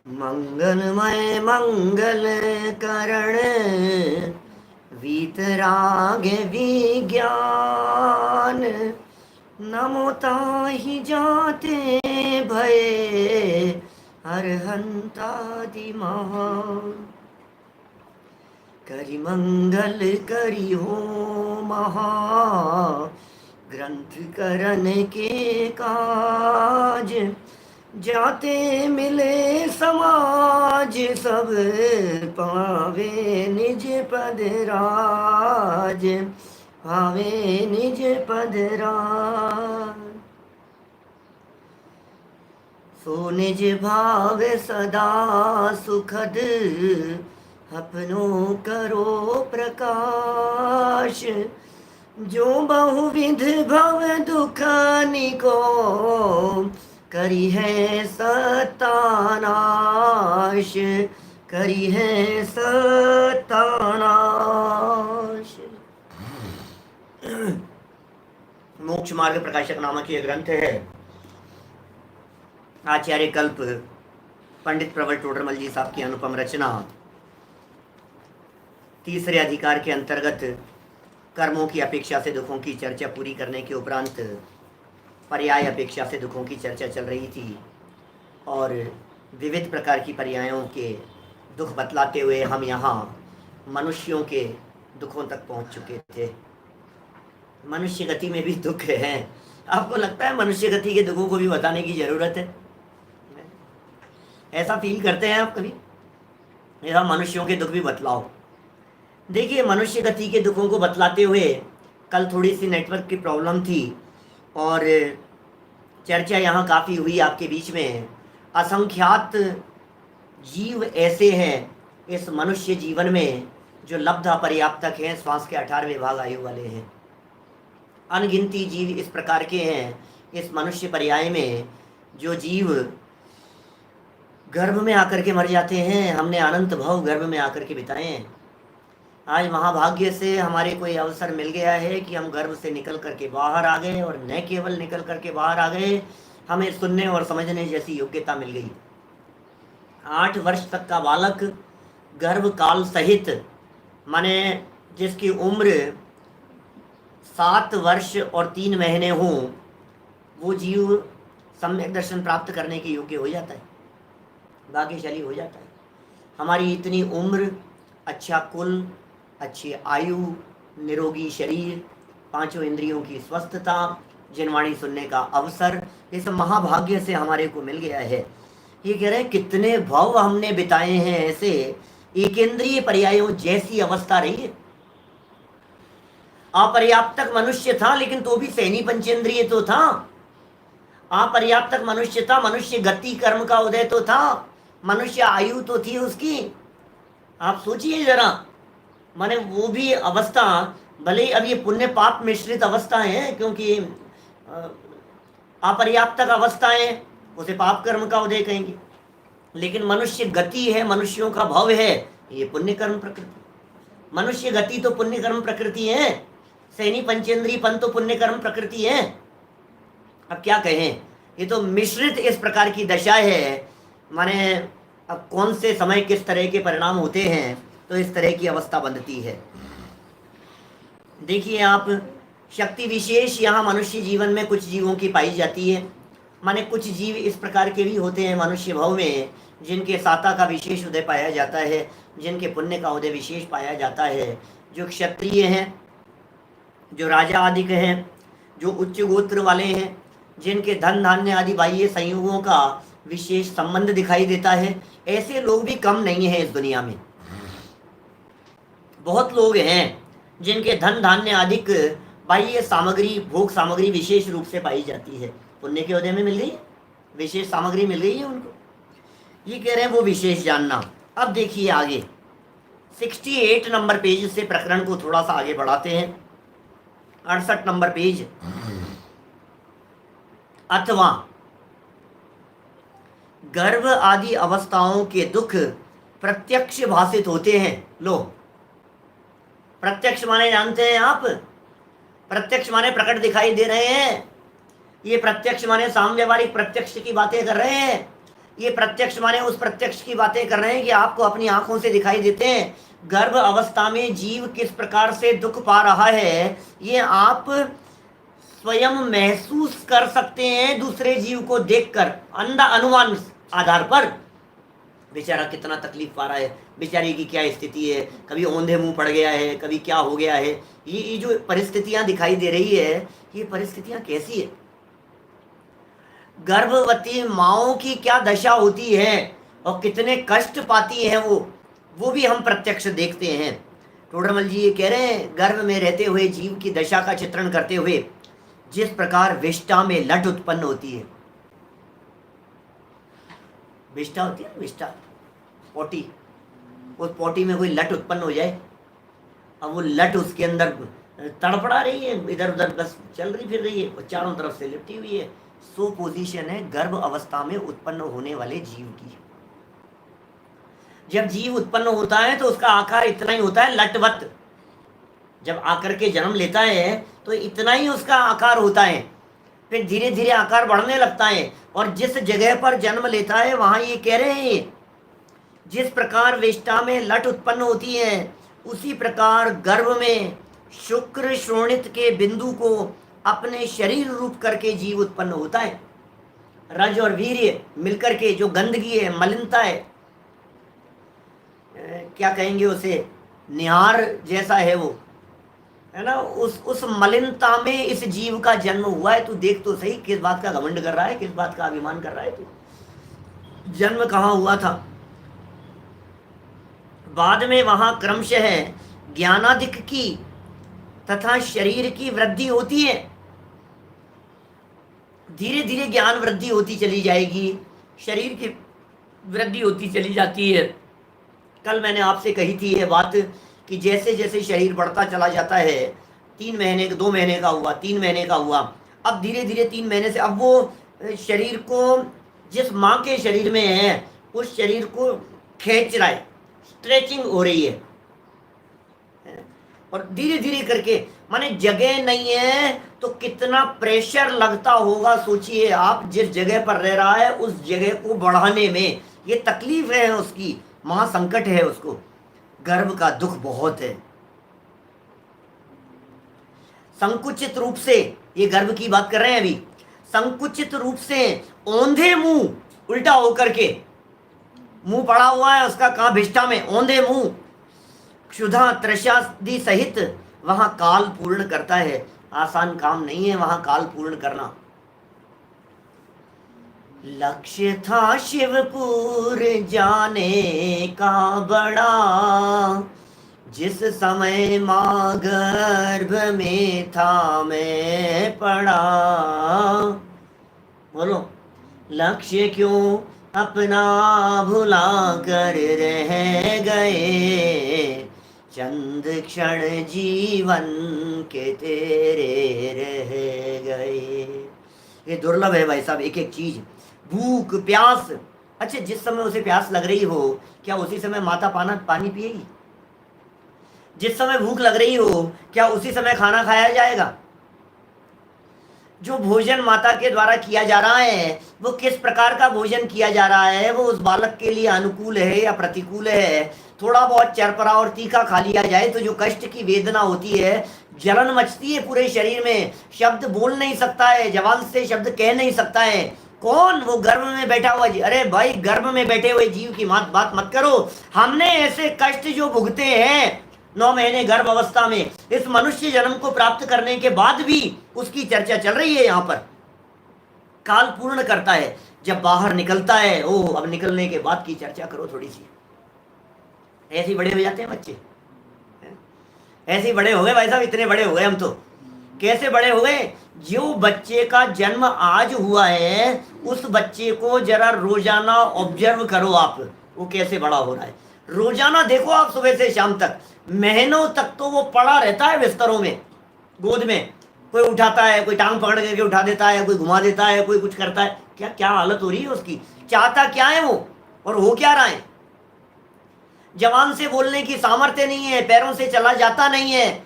मंगलमय मंगल करण वीतराग विज्ञान नमो ताहि जाते भये अरहंतादि महान। करि मंगल करि हो महा ग्रंथ करन के काज जाते मिले समाज सब पावे निज पद राज पावे निज पद राज। सो निज भाव सदा सुखद अपनों करो प्रकाश जो बहुविध भव दुख निको करी है सतानाश करी है सतानाश। मोक्ष मार्ग प्रकाशक नामक यह ग्रंथ है। आचार्य कल्प पंडित प्रबल टोडरमल जी साहब की अनुपम रचना। तीसरे अधिकार के अंतर्गत कर्मों की अपेक्षा से दुखों की चर्चा पूरी करने के उपरांत पर्याय अपेक्षा से दुखों की चर्चा चल रही थी और विविध प्रकार की पर्यायों के दुख बतलाते हुए हम यहाँ मनुष्यों के दुखों तक पहुँच चुके थे। मनुष्य गति में भी दुख हैं। आपको लगता है मनुष्य गति के दुखों को भी बताने की ज़रूरत है? ऐसा फील करते हैं आप कभी? ऐसा मनुष्यों के दुख भी बतलाओ। देखिए, मनुष्य गति के दुखों को बतलाते हुए कल थोड़ी सी नेटवर्क की प्रॉब्लम थी और चर्चा यहाँ काफ़ी हुई आपके बीच में। असंख्यात जीव ऐसे हैं इस मनुष्य जीवन में जो लब्ध अपर्याप्तक हैं, श्वास के 18वें भाग आयु वाले हैं। अनगिनती जीव इस प्रकार के हैं इस मनुष्य पर्याय में जो जीव गर्भ में आकर के मर जाते हैं। हमने अनंत भव गर्भ में आकर के बिताए हैं। आज महाभाग्य से हमारे कोई अवसर मिल गया है कि हम गर्भ से निकल करके बाहर आ गए और न केवल निकल करके बाहर आ गए, हमें सुनने और समझने जैसी योग्यता मिल गई। 8 वर्ष तक का बालक गर्भ काल सहित, माने जिसकी उम्र 7 वर्ष और 3 महीने हों, वो जीव सम्यक दर्शन प्राप्त करने के योग्य हो जाता है, भाग्यशाली हो जाता है। हमारी इतनी उम्र, अच्छा कुल, अच्छी आयु, निरोगी शरीर, 5 इंद्रियों की स्वस्थता, जिनवाणी सुनने का अवसर, इस महाभाग्य से हमारे को मिल गया है। ये कह रहे हैं कितने भव हमने बिताए हैं ऐसे एकेंद्रीय पर्यायों जैसी अवस्था रही है। अपर्याप्तक मनुष्य था लेकिन तो भी सैनी पंचेंद्रिय तो था। अपर्याप्तक मनुष्य था, मनुष्य गति कर्म का उदय तो था, मनुष्य आयु तो थी उसकी। आप सोचिए जरा, माने वो भी अवस्था, भले अब ये पुण्य पाप मिश्रित अवस्था है क्योंकि अपर्याप्तक अवस्थाएं, उसे पाप कर्म का उदय कहेंगे, लेकिन मनुष्य गति है, मनुष्यों का भव है, ये पुण्य कर्म प्रकृति। मनुष्य गति तो पुण्य कर्म प्रकृति है, सैनी पंचेंद्रीय पन तो पुण्य कर्म प्रकृति है। अब क्या कहें, ये तो मिश्रित इस प्रकार की दशा है। माने अब कौन से समय किस तरह के परिणाम होते हैं तो इस तरह की अवस्था बनती है। देखिए आप, शक्ति विशेष यहाँ मनुष्य जीवन में कुछ जीवों की पाई जाती है। माने कुछ जीव इस प्रकार के भी होते हैं मनुष्य भव में जिनके साता का विशेष उदय पाया जाता है, जिनके पुण्य का उदय विशेष पाया जाता है, जो क्षत्रिय हैं, जो राजा आदि के हैं, जो उच्च गोत्र वाले हैं, जिनके धन धान्य आदि बाह्य संयोगों का विशेष संबंध दिखाई देता है। ऐसे लोग भी कम नहीं हैं इस दुनिया में। बहुत लोग हैं जिनके धन धान्य अधिक बाह्य सामग्री, भोग सामग्री विशेष रूप से पाई जाती है, पुण्य के उदय में मिल गई, विशेष सामग्री मिल गई है उनको। ये कह रहे हैं वो विशेष जानना। अब देखिए आगे 68 नंबर पेज से प्रकरण को थोड़ा सा आगे बढ़ाते हैं। 68 नंबर पेज। अथवा गर्भ आदि अवस्थाओं के दुख प्रत्यक्ष भाषित होते हैं। लो, प्रत्यक्ष माने जानते हैं आप? प्रत्यक्ष माने प्रकट दिखाई दे रहे हैं। ये प्रत्यक्ष माने साम व्यवहारिक प्रत्यक्ष की बातें कर रहे हैं। ये प्रत्यक्ष माने उस प्रत्यक्ष की बातें कर रहे हैं कि आपको अपनी आंखों से दिखाई देते हैं। गर्भ अवस्था में जीव किस प्रकार से दुख पा रहा है ये आप स्वयं महसूस कर सकते हैं दूसरे जीव को देखकर, अनुमान आधार पर। बेचारा कितना तकलीफ पा रहा है, बेचारी की क्या स्थिति है, कभी औंधे मुंह पड़ गया है, कभी क्या हो गया है। ये जो परिस्थितियां दिखाई दे रही है, ये परिस्थितियां कैसी है, गर्भवती माओं की क्या दशा होती है और कितने कष्ट पाती हैं वो भी हम प्रत्यक्ष देखते हैं। टोडरमल जी ये कह रहे हैं, गर्भ में रहते हुए जीव की दशा का चित्रण करते हुए जिस प्रकार विष्ठा में लट उत्पन्न होती है, विष्ठा होती है, विष्ठा पोटी, उस पोटी में कोई लट उत्पन्न हो जाए, अब वो लट उसके अंदर तड़पड़ा रही है, इधर उधर बस चल रही फिर रही है और चारों तरफ से लिपटी हुई है। सो पोजीशन है गर्भ अवस्था में उत्पन्न होने वाले जीव की। जब जीव उत्पन्न होता है तो उसका आकार इतना ही होता है लटवत, जब आकर के जन्म लेता है तो इतना ही उसका आकार होता है, फिर धीरे धीरे आकार बढ़ने लगता है। और जिस जगह पर जन्म लेता है वहां ये कह रहे हैं जिस प्रकार विष्ठा में लट उत्पन्न होती है उसी प्रकार गर्भ में शुक्र श्रोणित के बिंदु को अपने शरीर रूप करके जीव उत्पन्न होता है। रज और वीर्य मिलकर के जो गंदगी है, मलिनता है, क्या कहेंगे उसे, निहार जैसा है वो, है ना, उस मलिनता में इस जीव का जन्म हुआ है। तू देख तो सही किस बात का घमंड कर रहा है, किस बात का अभिमान कर रहा है तू। जन्म कहाँ हुआ था, बाद में वहां क्रमशः ज्ञानादिक की तथा शरीर की वृद्धि होती है, धीरे धीरे ज्ञान वृद्धि होती चली जाएगी, शरीर की वृद्धि होती चली जाती है। कल मैंने आपसे कही थी ये बात कि जैसे जैसे शरीर बढ़ता चला जाता है, 3 महीने 2 महीने का हुआ, 3 महीने का हुआ, अब धीरे धीरे 3 महीने से अब वो शरीर को जिस माँ के शरीर में है उस शरीर को खींच रहा है, स्ट्रेचिंग हो रही है, और धीरे धीरे करके, माने जगह नहीं है तो कितना प्रेशर लगता होगा। सोचिए आप, जिस जगह पर रह रहा है उस जगह को बढ़ाने में ये तकलीफ है उसकी, महासंकट है उसको, गर्भ का दुख बहुत है। संकुचित रूप से, ये गर्भ की बात कर रहे हैं अभी, संकुचित रूप से औंधे मुंह, उल्टा होकर के मुंह पड़ा हुआ है उसका, कहां विष्ठा में, औंधे मुंह, क्षुधा त्रशादि सहित वहां काल पूर्ण करता है। आसान काम नहीं है वहां काल पूर्ण करना। लक्ष्य था शिवपुर जाने का बड़ा, जिस समय माँ गर्भ में था मैं पड़ा। बोलो, लक्ष्य क्यों अपना भुला कर रह गए, चंद क्षण जीवन के तेरे रह गए। ये दुर्लभ है भाई साहब, एक एक चीज, भूख प्यास। अच्छा, जिस समय उसे प्यास लग रही हो क्या उसी समय माता पानी पिएगी? जिस समय भूख लग रही हो क्या उसी समय खाना खाया जाएगा? जो भोजन माता के द्वारा किया जा रहा है वो किस प्रकार का भोजन किया जा रहा है, वो उस बालक के लिए अनुकूल है या प्रतिकूल है? थोड़ा बहुत चरपरा और तीखा खा लिया जाए तो जो कष्ट की वेदना होती है, जलन मचती है पूरे शरीर में, शब्द बोल नहीं सकता है, जबान से शब्द कह नहीं सकता है। कौन? वो गर्भ में बैठा हुआ जी। अरे भाई, गर्भ में बैठे हुए जीव की बात मत करो। हमने ऐसे कष्ट जो भुगते हैं 9 महीने गर्भ अवस्था में, इस मनुष्य जन्म को प्राप्त करने के बाद भी उसकी चर्चा चल रही है यहाँ पर। काल पूर्ण करता है, जब बाहर निकलता है, ओह अब निकलने के बाद की चर्चा करो थोड़ी सी। ऐसे ही बड़े हो जाते हैं बच्चे, ऐसे ही बड़े हो गए भाई साहब, इतने बड़े हो गए हम तो। कैसे बड़े हो गए? जो बच्चे का जन्म आज हुआ है उस बच्चे को जरा रोजाना ऑब्जर्व करो आप, वो कैसे बड़ा हो रहा है। रोजाना देखो आप, सुबह से शाम तक, महीनों तक तो वो पड़ा रहता है बिस्तरों में, गोद में, कोई उठाता है, कोई टांग पकड़ करके उठा देता है, कोई घुमा देता है, कोई कुछ करता है। क्या क्या हालत हो रही है उसकी, चाहता क्या है वो और हो क्या रहा है। जवान से बोलने की सामर्थ्य नहीं है, पैरों से चला जाता नहीं है,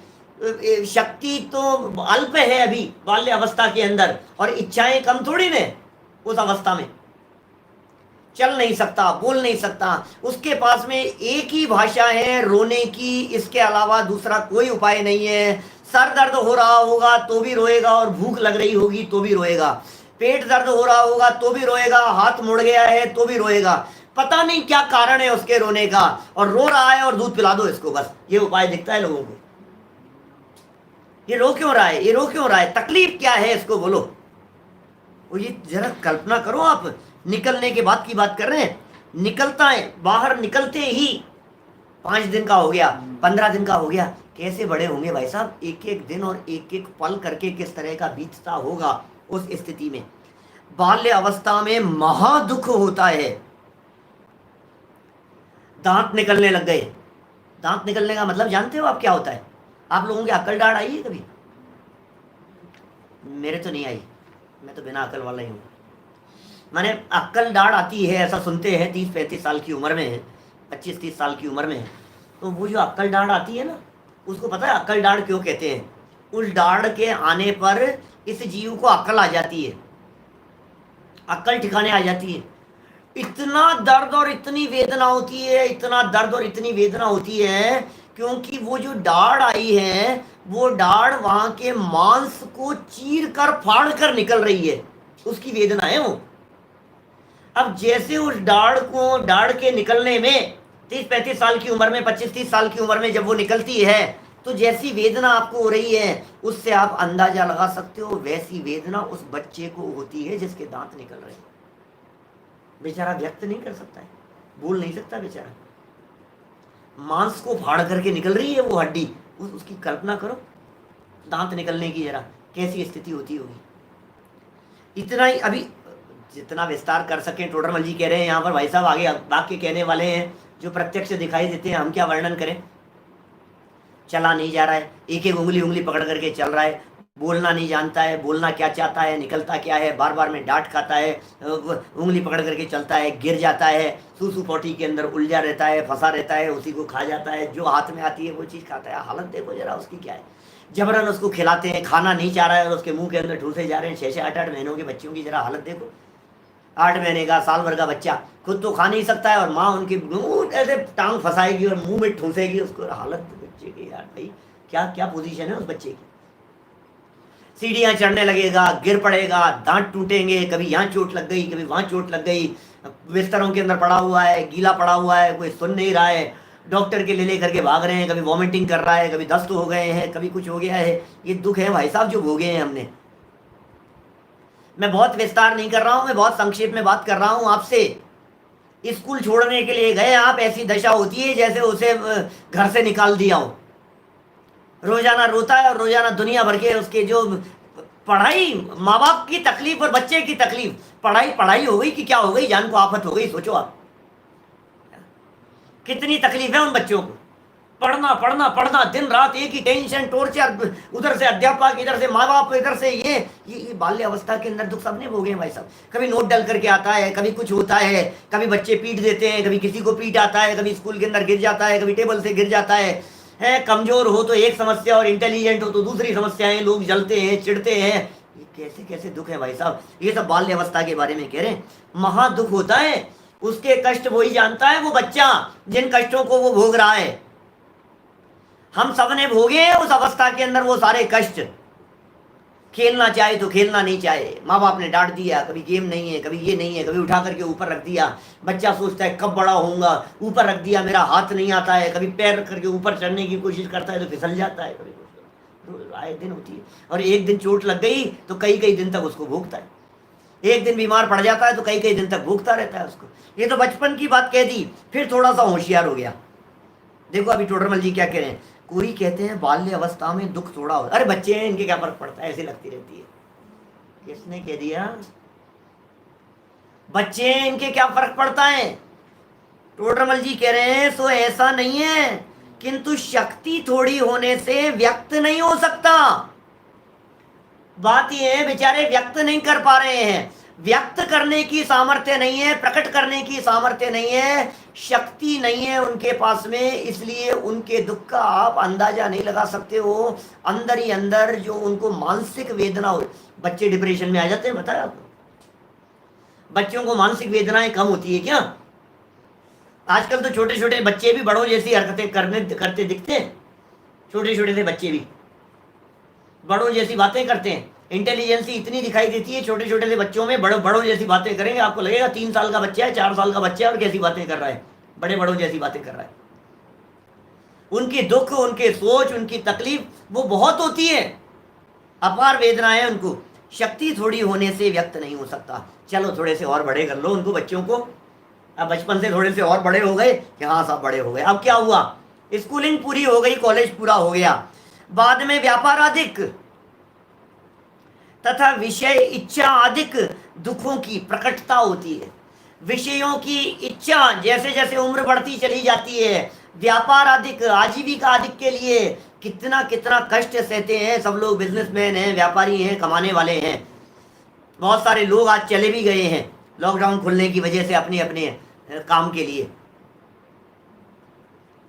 शक्ति तो अल्प है अभी बाल्य अवस्था के अंदर, और इच्छाएं कम थोड़ी ने उस अवस्था में। चल नहीं सकता, बोल नहीं सकता, उसके पास में एक ही भाषा है रोने की, इसके अलावा दूसरा कोई उपाय नहीं है। सर दर्द हो रहा होगा तो भी रोएगा, और भूख लग रही होगी तो भी रोएगा, पेट दर्द हो रहा होगा तो भी रोएगा, हाथ मुड़ गया है तो भी रोएगा, पता नहीं क्या कारण है उसके रोने का, और रो रहा है और दूध पिला दो इसको, बस ये उपाय दिखता है लोगों को। ये रो क्यों रहा है, ये रो क्यों रहा है, तकलीफ क्या है इसको बोलो। और ये जरा कल्पना करो, आप निकलने के बाद की बात कर रहे हैं, निकलता है, बाहर निकलते ही 5 दिन का हो गया, 15 दिन का हो गया, कैसे बड़े होंगे भाई साहब, एक एक दिन और एक एक पल करके किस तरह का बीतता होगा उस स्थिति में। बाल्य अवस्था में महादुख होता है। दांत निकलने लग गए, दांत निकलने का मतलब जानते हो आप क्या होता है? आप लोगों की अक्ल डाढ़ आई है कभी? मेरे तो नहीं आई, मैं तो बिना अकल वाला ही हूँ। माने अक्ल डाढ़ आती है ऐसा सुनते हैं 30-35 साल की उम्र में, 25-30 साल की उम्र में, तो वो जो अक्ल डाढ़ आती है ना, उसको पता है अक्ल डाढ़ क्यों कहते हैं? उस डाढ़ के आने पर इस जीव को अक्ल आ जाती है, अक्ल ठिकाने आ जाती है। इतना दर्द और इतनी वेदना होती है, इतना दर्द और इतनी वेदना होती है, क्योंकि वो जो डाढ़ आई है, वो डाढ़ वहां के मांस को चीर कर फाड़ कर निकल रही है, उसकी वेदना है वो। अब जैसे उस डाढ़ के निकलने में 30-35 साल की उम्र में, 25-30 साल की उम्र में जब वो निकलती है, तो जैसी वेदना आपको हो रही है, उससे आप अंदाजा लगा सकते हो वैसी वेदना उस बच्चे को होती है जिसके दांत निकल रहे हैं। बेचारा व्यक्त नहीं कर सकता है, बोल नहीं सकता बेचारा, मांस को फाड़ करके निकल रही है वो हड्डी, उसकी कल्पना करो दांत निकलने की, जरा कैसी स्थिति होती होगी। इतना ही, अभी जितना विस्तार कर सकें, टोडरमल जी कह रहे हैं यहाँ पर, भाई साहब आगे वाक्य कहने वाले हैं जो प्रत्यक्ष दिखाई देते हैं, हम क्या वर्णन करें। चला नहीं जा रहा है, एक एक उंगली पकड़ करके चल रहा है, बोलना नहीं जानता है, बोलना क्या चाहता है, निकलता क्या है, बार बार में डांट खाता है, उंगली पकड़ करके चलता है, गिर जाता है, सूसू पोटी के अंदर उलझा रहता है, फंसा रहता है, उसी को खा जाता है, जो हाथ में आती है वो चीज़ खाता है। हालत देखो जरा उसकी क्या है, जबरन उसको खिलाते हैं, खाना नहीं चाह रहा है और उसके मुंह के अंदर ठूसे जा रहे हैं। 6-6 8-8 महीनों के बच्चों की जरा हालत देखो, 8 महीने का, साल भर का बच्चा खुद तो खा नहीं सकता है, और माँ उनकी ऐसे टांग फंसाएगी और मुंह में ठूसेगी उसको। हालत बच्चे की यार, भाई क्या क्या पोजीशन है उस बच्चे की। सीढ़ियाँ चढ़ने लगेगा, गिर पड़ेगा, दांत टूटेंगे, कभी यहाँ चोट लग गई, कभी वहाँ चोट लग गई, बिस्तरों के अंदर पड़ा हुआ है, गीला पड़ा हुआ है, कोई सुन नहीं रहा है, डॉक्टर के ले करके भाग रहे हैं, कभी वॉमिटिंग कर रहा है, कभी दस्त हो गए हैं, कभी कुछ हो गया है। ये दुख है भाई साहब जो भोगे हैं हमने। मैं बहुत विस्तार नहीं कर रहा हूँ, मैं बहुत संक्षेप में बात कर रहा हूँ आपसे। स्कूल छोड़ने के लिए गए आप, ऐसी दशा होती है जैसे उसे घर से निकाल दिया हो, रोजाना रोता है और रोजाना दुनिया भर के उसके जो पढ़ाई, माँ बाप की तकलीफ और बच्चे की तकलीफ, पढ़ाई हो गई कि क्या हो गई, जान को आफत हो गई। सोचो आप कितनी तकलीफ है उन बच्चों को, पढ़ना पढ़ना पढ़ना, दिन रात एक ही टेंशन, टॉर्चर, उधर से अध्यापक, इधर से माँ बाप, इधर से ये बाल्य अवस्था के अंदर दुख सबने भोगे भाई साहब। कभी नोट डल करके आता है, कभी कुछ होता है, कभी बच्चे पीट देते हैं, कभी किसी को पीट आता है, कभी स्कूल के अंदर गिर जाता है, कभी टेबल से गिर जाता है, कमजोर हो तो एक समस्या और इंटेलिजेंट हो तो दूसरी समस्याएं, लोग जलते हैं, चिढ़ते हैं। ये कैसे कैसे दुख है भाई साहब। ये सब बाल्य अवस्था के बारे में कह रहे हैं, महादुख होता है। उसके कष्ट वही जानता है, वो बच्चा जिन कष्टों को वो भोग रहा है। हम सब ने भोगे हैं उस अवस्था के अंदर वो सारे कष्ट। खेलना चाहे तो खेलना नहीं चाहे, माँ बाप ने डांट दिया, कभी गेम नहीं है, कभी ये नहीं है, कभी उठा करके ऊपर रख दिया। बच्चा सोचता है कब बड़ा होऊंगा, ऊपर रख दिया, मेरा हाथ नहीं आता है, कभी पैर रख करके ऊपर चढ़ने की कोशिश करता है तो फिसल जाता है, कभी आए दिन होती है। और एक दिन चोट लग गई तो कई कई दिन तक उसको भोगता है, एक दिन बीमार पड़ जाता है तो कई कई दिन तक भोगता रहता है उसको। ये तो बचपन की बात कह दी, फिर थोड़ा सा होशियार हो गया। देखो अभी टोडरमल जी क्या कह रहे हैं, कोई कहते हैं बाल्य अवस्था में दुख थोड़ा हो, अरे बच्चे हैं इनके क्या फर्क पड़ता है, ऐसे लगती रहती है। किसने कह दिया बच्चे हैं इनके क्या फर्क पड़ता है? टोडरमल जी कह रहे हैं सो ऐसा नहीं है, किंतु शक्ति थोड़ी होने से व्यक्त नहीं हो सकता। बात यह है बेचारे व्यक्त नहीं कर पा रहे हैं, व्यक्त करने की सामर्थ्य नहीं है, प्रकट करने की सामर्थ्य नहीं है, शक्ति नहीं है उनके पास में, इसलिए उनके दुख का आप अंदाजा नहीं लगा सकते हो। अंदर ही अंदर जो उनको मानसिक वेदना हो, बच्चे डिप्रेशन में आ जाते हैं, बताया आपको। बच्चों को मानसिक वेदनाएं कम होती है क्या? आजकल तो छोटे छोटे बच्चे भी बड़ों जैसी हरकतें करते दिखते हैं। छोटे छोटे से बच्चे भी बड़ों जैसी बातें करते हैं। इंटेलिजेंसी इतनी दिखाई देती है छोटे छोटे से बच्चों में, बड़ों जैसी बातें करेंगे, आपको लगेगा 3 साल का बच्चा है, 4 साल का बच्चा है और कैसी बातें कर रहा है, बड़ों जैसी बातें कर रहा है। उनकी दुख, उनके सोच, उनकी तकलीफ वो बहुत होती है, अपार वेदनाएं उनको, शक्ति थोड़ी होने से व्यक्त नहीं हो सकता। चलो थोड़े से और बड़े कर लो उनको, बच्चों को। अब बचपन से थोड़े से और बड़े हो गए कि हाँ सब बड़े हो गए। अब क्या हुआ, स्कूलिंग पूरी हो गई, कॉलेज पूरा हो गया, बाद में व्यापाराधिक तथा विषय इच्छा अधिक दुखों की प्रकटता होती है। विषयों की इच्छा जैसे जैसे उम्र बढ़ती चली जाती है, व्यापार अधिक, आजीविका अधिक के लिए कितना कितना कष्ट सहते हैं सब लोग। बिजनेसमैन हैं, व्यापारी हैं, कमाने वाले हैं। बहुत सारे लोग आज चले भी गए हैं लॉकडाउन खुलने की वजह से अपने अपने काम के लिए,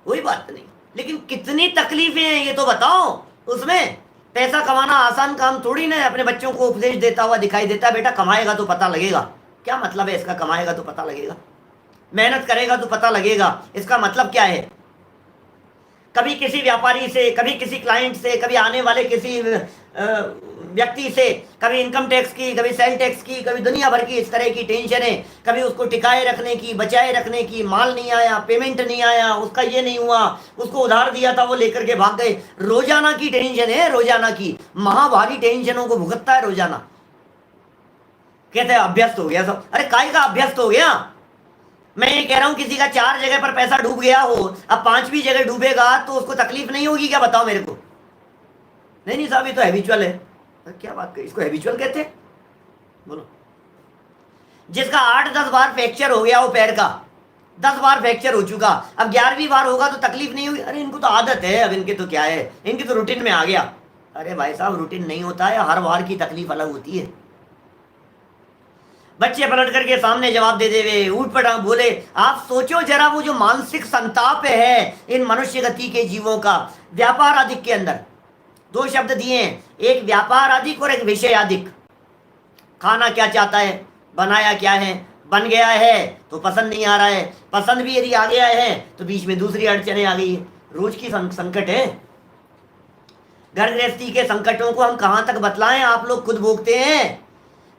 कोई बात नहीं, लेकिन कितनी तकलीफें हैं ये तो बताओ। उसमें पैसा कमाना आसान काम थोड़ी ना है। अपने बच्चों को उपदेश देता हुआ दिखाई देता है, बेटा कमाएगा तो पता लगेगा। क्या मतलब है इसका, कमाएगा तो पता लगेगा? मेहनत करेगा तो पता लगेगा, इसका मतलब क्या है? कभी किसी व्यापारी से, कभी किसी क्लाइंट से, कभी आने वाले किसी व्यक्ति से, कभी इनकम टैक्स की, कभी सेल टैक्स की, कभी दुनिया भर की इस तरह की टेंशन है, कभी उसको टिकाए रखने की, बचाए रखने की, माल नहीं आया, पेमेंट नहीं आया, उसका ये नहीं हुआ, उसको उधार दिया था वो लेकर के भाग गए। रोजाना की टेंशन है, रोजाना की महाभारी टेंशनों को भुगतता है रोजाना। कहते हैं अभ्यस्त हो गया सब। अरे काय का अभ्यस्त हो गया? मैं ये कह रहा हूं किसी का 4 जगह पर पैसा डूब गया हो, अब 5वीं जगह डूबेगा तो उसको तकलीफ नहीं होगी क्या? बताओ मेरे को। नहीं साहब ये तो हैबिचुअल है। क्या बात करी, इसको हैबिचुअल कहते हैं? बोलो। जिसका 8-10 बार फ्रैक्चर हो गया हो पैर का, 10 बार फ्रैक्चर हो चुका, अब 11वीं बार होगा तो तकलीफ नहीं होगी? अरे इनको तो आदत है, अब इनके तो क्या है, इनकी तो रूटीन में आ गया। अरे भाई साहब रूटीन नहीं होता है, हर बार की तकलीफ अलग होती है। बच्चे पलट करके सामने जवाब दे देवे, उठ पड़ा बोले। आप सोचो जरा वो जो मानसिक संताप है इन मनुष्य गति के जीवों का। व्यापार अधिक के अंदर 2 शब्द दिए हैं, एक व्यापार अधिक और एक विषय अधिक। खाना क्या चाहता है, बनाया क्या है, बन गया है तो पसंद नहीं आ रहा है, पसंद भी यदि आ गया है तो बीच में दूसरी अड़चने आ गई है। रोज की संकट है। घर गृहस्थी के संकटों को हम कहां तक बतलाएं, आप लोग खुद भोगते हैं।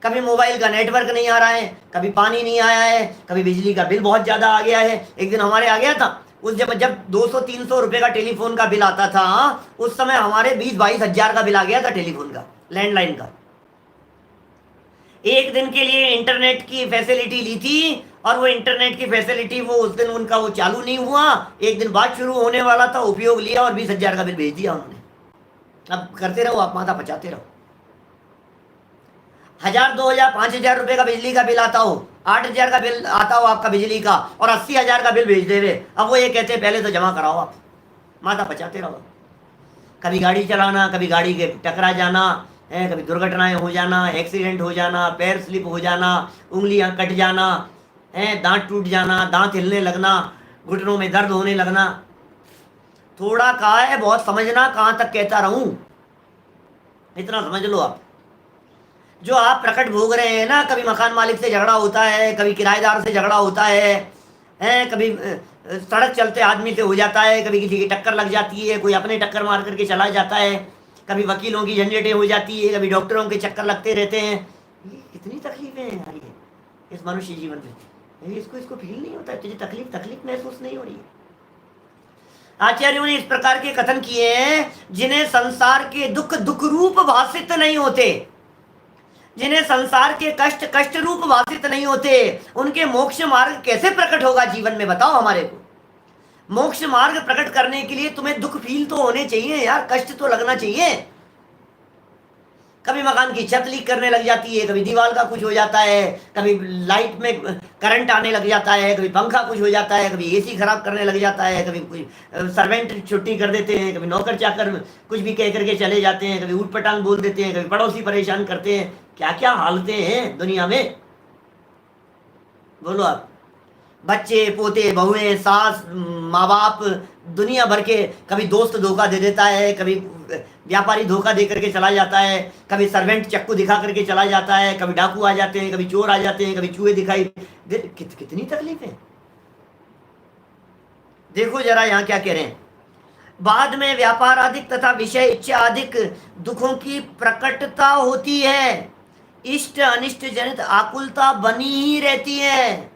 कभी मोबाइल का नेटवर्क नहीं आ रहा है, कभी पानी नहीं आया है, कभी बिजली का बिल बहुत ज्यादा आ गया है। एक दिन हमारे आ गया था, उस जब 200-300 रुपए का टेलीफोन का बिल आता था, उस समय हमारे 20-22 हजार का बिल आ गया था टेलीफोन का, लैंडलाइन का। एक दिन के लिए इंटरनेट की फैसिलिटी ली थी और वो इंटरनेट की फैसिलिटी वो उस दिन उनका वो चालू नहीं हुआ, एक दिन बाद शुरू होने वाला था, उपयोग लिया और 20 हजार का बिल भेज दिया उन्होंने। अब करते रहो आप, माथा पचाते रहो। 1000-2000 5000 रुपए का बिजली का बिल आता हो, 8000 का बिल आता हो आपका बिजली का, और 80,000 का बिल भेज दे रहे। अब वो ये कहते हैं पहले तो जमा कराओ, आप माथा पचाते रहो। कभी गाड़ी चलाना, कभी गाड़ी के टकरा जाना है, कभी दुर्घटनाएं हो जाना, एक्सीडेंट हो जाना, पैर स्लिप हो जाना, उंगलियां कट जाना है, दांत टूट जाना, दांत हिलने लगना, घुटनों में दर्द होने लगना। थोड़ा कहा है, बहुत समझना, कहां तक कहता रहूं, इतना समझ लो आप। जो आप प्रकट भोग रहे हैं ना, कभी मकान मालिक से झगड़ा होता है, कभी किराएदार से झगड़ा होता है, कभी सड़क चलते आदमी से हो जाता है, कभी किसी की टक्कर लग जाती है, कोई अपने टक्कर मार करके चला जाता है, कभी वकीलों की झंझटें हो जाती है, कभी डॉक्टरों के चक्कर लगते रहते हैं। ये कितनी तकलीफें हैं यार ये इस मनुष्य जीवन में। इसको फील नहीं होता, तुझे तकलीफ महसूस नहीं हो रही है। आचार्यों ने इस प्रकार के कथन किए हैं जिन्हें संसार के दुख रूप भाषित नहीं होते, जिन्हें संसार के कष्ट रूप भाषित नहीं होते, उनके मोक्ष मार्ग कैसे प्रकट होगा जीवन में, बताओ हमारे को। मोक्ष मार्ग प्रकट करने के लिए तुम्हें दुख फील तो होने चाहिए यार, कष्ट तो लगना चाहिए। कभी मकान की छत लीक करने लग जाती है, कभी दीवार का कुछ हो जाता है, कभी लाइट में करंट आने लग जाता है, कभी पंखा कुछ हो जाता है, कभी एसी खराब करने लग जाता है, कभी कोई सर्वेंट छुट्टी कर देते हैं, कभी नौकर चाकर कुछ भी कह करके चले जाते हैं, कभी ऊट पटांग बोल देते हैं, कभी पड़ोसी परेशान करते हैं। क्या क्या हालतें हैं दुनिया में, बोलो आप। बच्चे, पोते, बहुएं, सास, माँ बाप, दुनिया भर के, कभी दोस्त धोखा दे देता है, कभी व्यापारी धोखा दे करके चला जाता है, कभी सर्वेंट चक्कू दिखा करके चला जाता है, कभी डाकू आ जाते हैं, कभी चोर आ जाते हैं, कभी चूहे दिखाई दे। कितनी तकलीफें। देखो जरा यहाँ क्या कह रहे हैं, बाद में व्यापार अधिक तथा विषय इच्छा अधिक दुखों की प्रकटता होती है, इष्ट अनिष्ट जनित आकुलता बनी ही रहती है।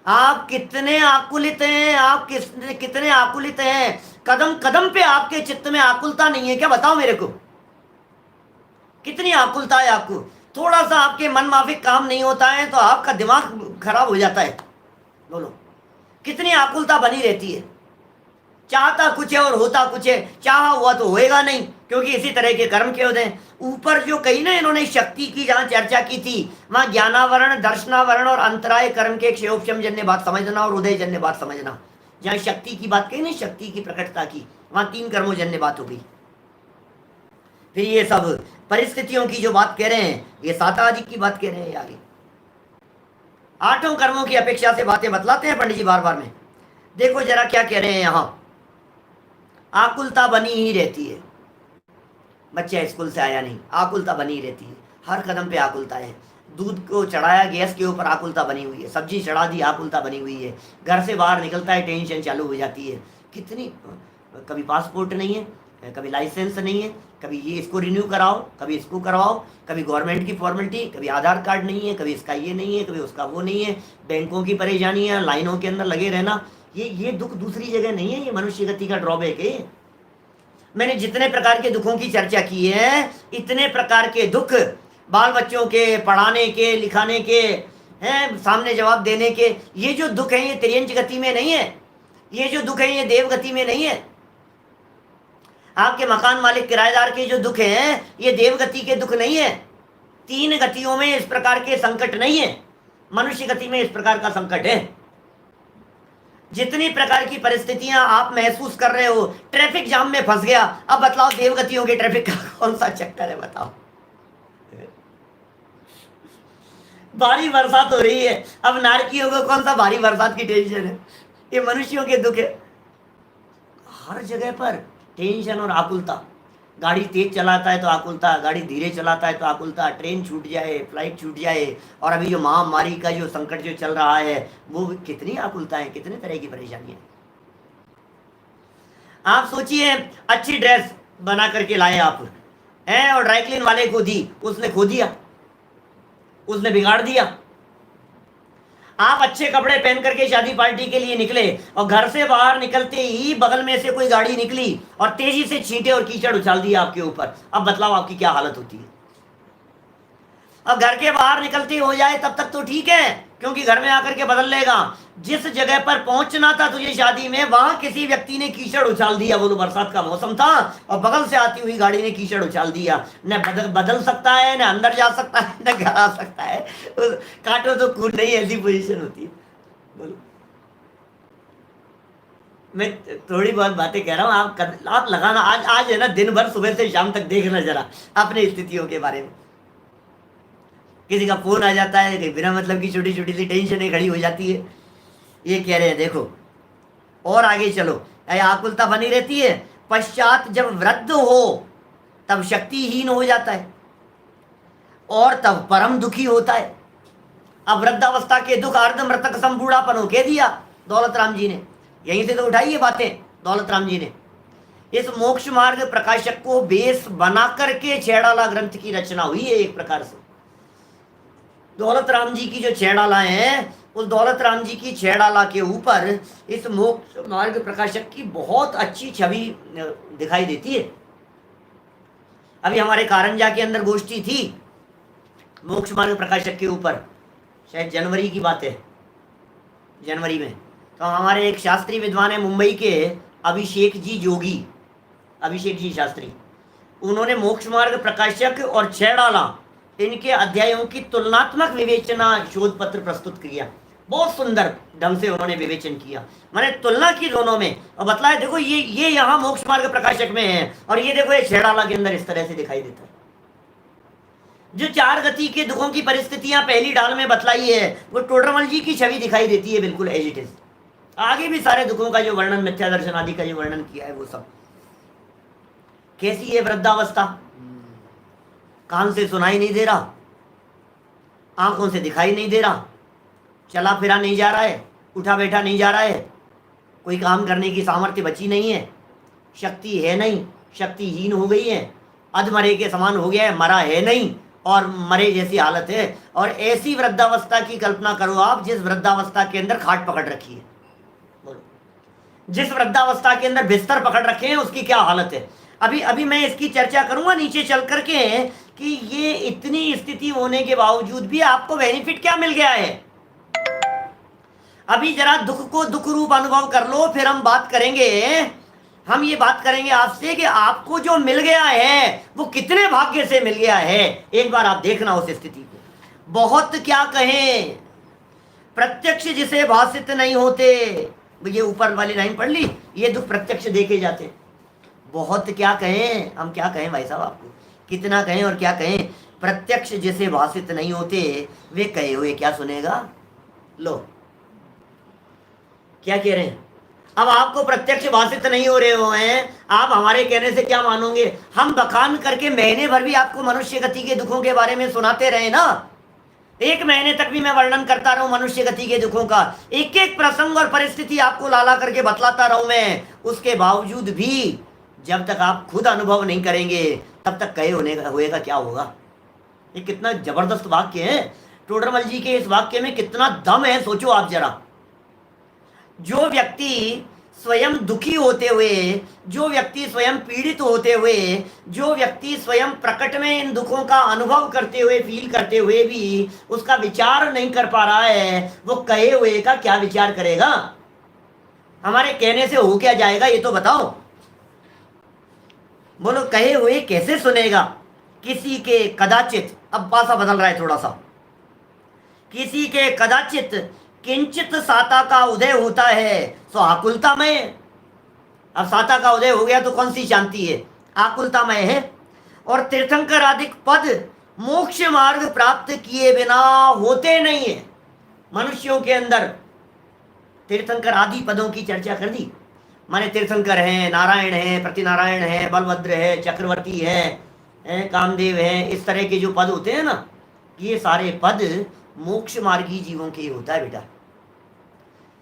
आप कितने आकुलित हैं, आप कितने आकुलित हैं, कदम कदम पे आपके चित्त में आकुलता नहीं है क्या? बताओ मेरे को, कितनी आकुलता है आपको? थोड़ा सा आपके मन माफिक काम नहीं होता है तो आपका दिमाग खराब हो जाता है। बोलो, कितनी आकुलता बनी रहती है। चाहता कुछ है और होता कुछ है, चाहा हुआ तो होएगा नहीं, क्योंकि इसी तरह के कर्म के होते हैं। ऊपर जो कही ना इन्होंने शक्ति की जहां चर्चा की थी, वहां ज्ञानावरण, दर्शनावरण और अंतराय कर्म के क्षयोपशम जन्य बात समझना और उदय जन्य बात समझना। जहां शक्ति की बात कही ना, शक्ति की प्रकटता की, वहां 3 कर्मों जन्य बात हो गई। फिर ये सब परिस्थितियों की जो बात कह रहे हैं, ये साताधिक की बात कह रहे हैं आगे। 8 कर्मों की अपेक्षा से बातें बतलाते हैं पंडित जी बार बार में। देखो जरा क्या कह रहे हैं यहां, आकुलता बनी ही रहती है। बच्चा स्कूल से आया नहीं, आकुलता बनी ही रहती है, हर कदम पे आकुलता है। दूध को चढ़ाया गैस के ऊपर, आकुलता बनी हुई है। सब्जी चढ़ा दी, आकुलता बनी हुई है। घर से बाहर निकलता है, टेंशन चालू हो जाती है। कितनी, कभी पासपोर्ट नहीं है, कभी लाइसेंस नहीं है, कभी ये इसको रिन्यू कराओ, कभी इसको करवाओ, कभी गवर्नमेंट की फॉर्मेलिटी, कभी आधार कार्ड नहीं है, कभी इसका ये नहीं है, कभी उसका वो नहीं है, बैंकों की परेशानी है, लाइनों के अंदर लगे रहना। ये दुख दूसरी जगह नहीं है, ये मनुष्य गति का ड्रॉबैक है। मैंने जितने प्रकार के दुखों की चर्चा की है, इतने प्रकार के दुख बाल बच्चों के पढ़ाने के, लिखाने के हैं, सामने जवाब देने के, ये जो दुख है ये त्रियंच गति में नहीं है। ये जो दुख है ये देव गति में नहीं है। आपके मकान मालिक किराएदार के जो दुख हैं ये देव गति के दुख नहीं है। 3 गतियों में इस प्रकार के संकट नहीं है, मनुष्य गति में इस प्रकार का संकट है। जितनी प्रकार की परिस्थितियां आप महसूस कर रहे हो, ट्रैफिक जाम में फंस गया, अब बतलाओ देवगतियों के ट्रैफिक का कौन सा चक्कर है? बताओ। भारी बरसात हो रही है, अब नारकियों को कौन सा भारी बरसात की टेंशन है? ये मनुष्यों के दुख है। हर जगह पर टेंशन और आकुलता। गाड़ी तेज चलाता है तो आकुलता, गाड़ी धीरे चलाता है तो आकुलता, ट्रेन छूट जाए, फ्लाइट छूट जाए, और अभी जो महामारी का जो संकट जो चल रहा है वो कितनी आकुलता है, कितने तरह की परेशानी है। आप सोचिए, अच्छी ड्रेस बना करके लाए आप हैं और ड्राई क्लीन वाले को दी, उसने खो दिया, उसने बिगाड़ दिया। आप अच्छे कपड़े पहन करके शादी पार्टी के लिए निकले और घर से बाहर निकलते ही बगल में से कोई गाड़ी निकली और तेजी से छींटे और कीचड़ उछाल दिया आपके ऊपर। अब बतलाओ आपकी क्या हालत होती है? अब घर के बाहर निकलते हो जाए तब तक तो ठीक है, क्योंकि घर में आकर के बदल लेगा। जिस जगह पर पहुंचना था तुझे शादी में, वहां किसी व्यक्ति ने कीचड़ उछाल दिया। बोलो, बरसात का मौसम था और बगल से आती हुई गाड़ी ने कीचड़ उछाल दिया। न बदल सकता है, न अंदर जा सकता है, न घर आ सकता है। काटो तो खून नहीं, ऐसी पोजीशन होती है। बोलो, मैं थोड़ी बहुत बातें कह रहा हूँ, आप लगाना। आज है ना, दिन भर सुबह से शाम तक देखना जरा अपनी स्थितियों के बारे में। किसी का फोन आ जाता है, बिना मतलब की छोटी छोटी सी टेंशन खड़ी हो जाती है। ये कह रहे हैं देखो, और आगे चलो, आकुलता बनी रहती है। पश्चात जब वृद्ध हो तब शक्तिहीन हो जाता है और तब परम दुखी होता है। अब वृद्धावस्था के दुख अर्ध मृतक संबूढ़ापन कह दिया दौलत राम जी ने। यहीं से तो उठाई ये बातें दौलत राम जी ने। इस मोक्ष मार्ग प्रकाशक को बेस बना करके छेड़ाला ग्रंथ की रचना हुई है। एक प्रकार से दौलत राम जी की जो छेड़ाला है, उस दौलत राम जी की छेड़ाला के ऊपर इस मोक्ष मार्ग प्रकाशक की बहुत अच्छी छवि दिखाई देती है। अभी हमारे कारंजा के अंदर गोष्ठी थी मोक्ष मार्ग प्रकाशक के ऊपर, शायद जनवरी की बात है, जनवरी में। तो हमारे एक शास्त्री विद्वान है मुंबई के, अभिषेक जी जोगी, अभिषेक जी शास्त्री, उन्होंने मोक्ष मार्ग प्रकाशक और छेड़ाला इनके अध्यायों की तुलनात्मक विवेचना शोध पत्र प्रस्तुत किया। बहुत सुंदर ढंग से उन्होंने विवेचन किया, मैंने तुलना की दोनों में और बतलाया देखो ये यहाँ मोक्ष मार्ग प्रकाशक में है और ये देखो ये छेड़ाला के अंदर इस तरह से दिखाई देता है। जो 4 गति के दुखों की परिस्थितियां पहली डाल में बतलाई है, वो टोडरमल जी की छवि दिखाई देती है बिल्कुल एज इट इज। आगे भी सारे दुखों का जो वर्णन, मिथ्या दर्शन आदि का जो वर्णन किया है वो सब। कैसी है वृद्धावस्था? कान से सुनाई नहीं दे रहा, आंखों से दिखाई नहीं दे रहा, चला फिरा नहीं जा रहा है, उठा बैठा नहीं जा रहा है, कोई काम करने की सामर्थ्य बची नहीं है, शक्ति है नहीं, शक्तिहीन हो गई है, अधमरे के समान हो गया है, मरा है नहीं और मरे जैसी हालत है। और ऐसी वृद्धावस्था की कल्पना करो आप, जिस वृद्धावस्था के अंदर खाट पकड़ रखी है। बोलो, जिस वृद्धावस्था के अंदर बिस्तर पकड़ रखे हैं उसकी क्या हालत है। अभी मैं इसकी चर्चा करूंगा नीचे चल करके कि ये इतनी स्थिति होने के बावजूद भी आपको बेनिफिट क्या मिल गया है। अभी जरा दुख को दुख रूप अनुभव कर लो, फिर हम बात करेंगे, हम ये बात करेंगे आपसे कि आपको जो मिल गया है वो कितने भाग्य से मिल गया है। एक बार आप देखना उस स्थिति को। बहुत क्या कहें, प्रत्यक्ष जिसे भाषित नहीं होते, ये ऊपर वाली लाइन पढ़ ली, ये दुख प्रत्यक्ष देखे जाते। बहुत क्या कहें, हम क्या कहें भाई साहब आपको, कितना कहें और क्या कहें। प्रत्यक्ष जिसे भाषित नहीं होते वे कहे हुए क्या सुनेगा। लो क्या कह रहे हैं। अब आपको प्रत्यक्ष भाषित नहीं हो रहे हो हैं, आप हमारे कहने से क्या मानोगे। हम बखान करके महीने भर भी आपको मनुष्य गति के दुखों के बारे में सुनाते रहे ना, 1 महीने तक भी मैं वर्णन करता रहूं मनुष्य गति के दुखों का, एक एक प्रसंग और परिस्थिति आपको लाला करके बतलाता रहूं मैं, उसके बावजूद भी जब तक आप खुद अनुभव नहीं करेंगे तब तक कहे होएगा क्या होगा। ये कितना जबरदस्त वाक्य है। टोडरमल जी के इस वाक्य में कितना दम है, सोचो आप जरा। जो व्यक्ति स्वयं दुखी होते हुए, जो व्यक्ति स्वयं पीड़ित होते हुए, जो व्यक्ति स्वयं प्रकट में इन दुखों का अनुभव करते हुए, फील करते हुए भी उसका विचार नहीं कर पा रहा है, वो कहे हुए का क्या विचार करेगा। हमारे कहने से हो क्या जाएगा ये तो बताओ। बोलो, कहे हुए कैसे सुनेगा। किसी के कदाचित, अब भाषा बदल रहा है थोड़ा सा, किसी के कदाचित किंचित साता का उदय होता है सो आकुलतामय। अब साता का उदय हो गया तो कौन सी शांति है, आकुलतामय है। और तीर्थंकर आदि पद मोक्ष मार्ग प्राप्त किए बिना होते नहीं है। मनुष्यों के अंदर तीर्थंकर आदि पदों की चर्चा कर दी, माने तीर्थंकर हैं, नारायण हैं, प्रतिनारायण हैं, बलभद्र है, चक्रवर्ती है, कामदेव है, इस तरह के जो पद होते हैं ना, ये सारे पद मोक्ष मार्गी जीवों के होता है बेटा।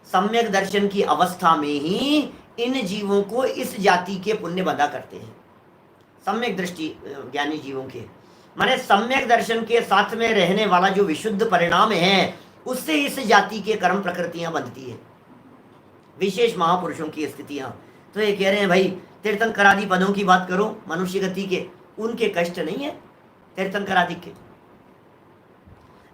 सम्यक दर्शन की अवस्था में ही इन जीवों को इस जाति के पुण्य बंधा करते हैं। सम्यक दृष्टि ज्ञानी जीवों के, माने सम्यक दर्शन के साथ में रहने वाला जो विशुद्ध परिणाम है, उससे इस जाति के कर्म प्रकृतियां बंधती है, विशेष महापुरुषों की स्थितियां। तो ये कह रहे हैं भाई तीर्थंकर आदि पदों की बात करो मनुष्य गति के, उनके कष्ट नहीं है तीर्थंकर आदि के।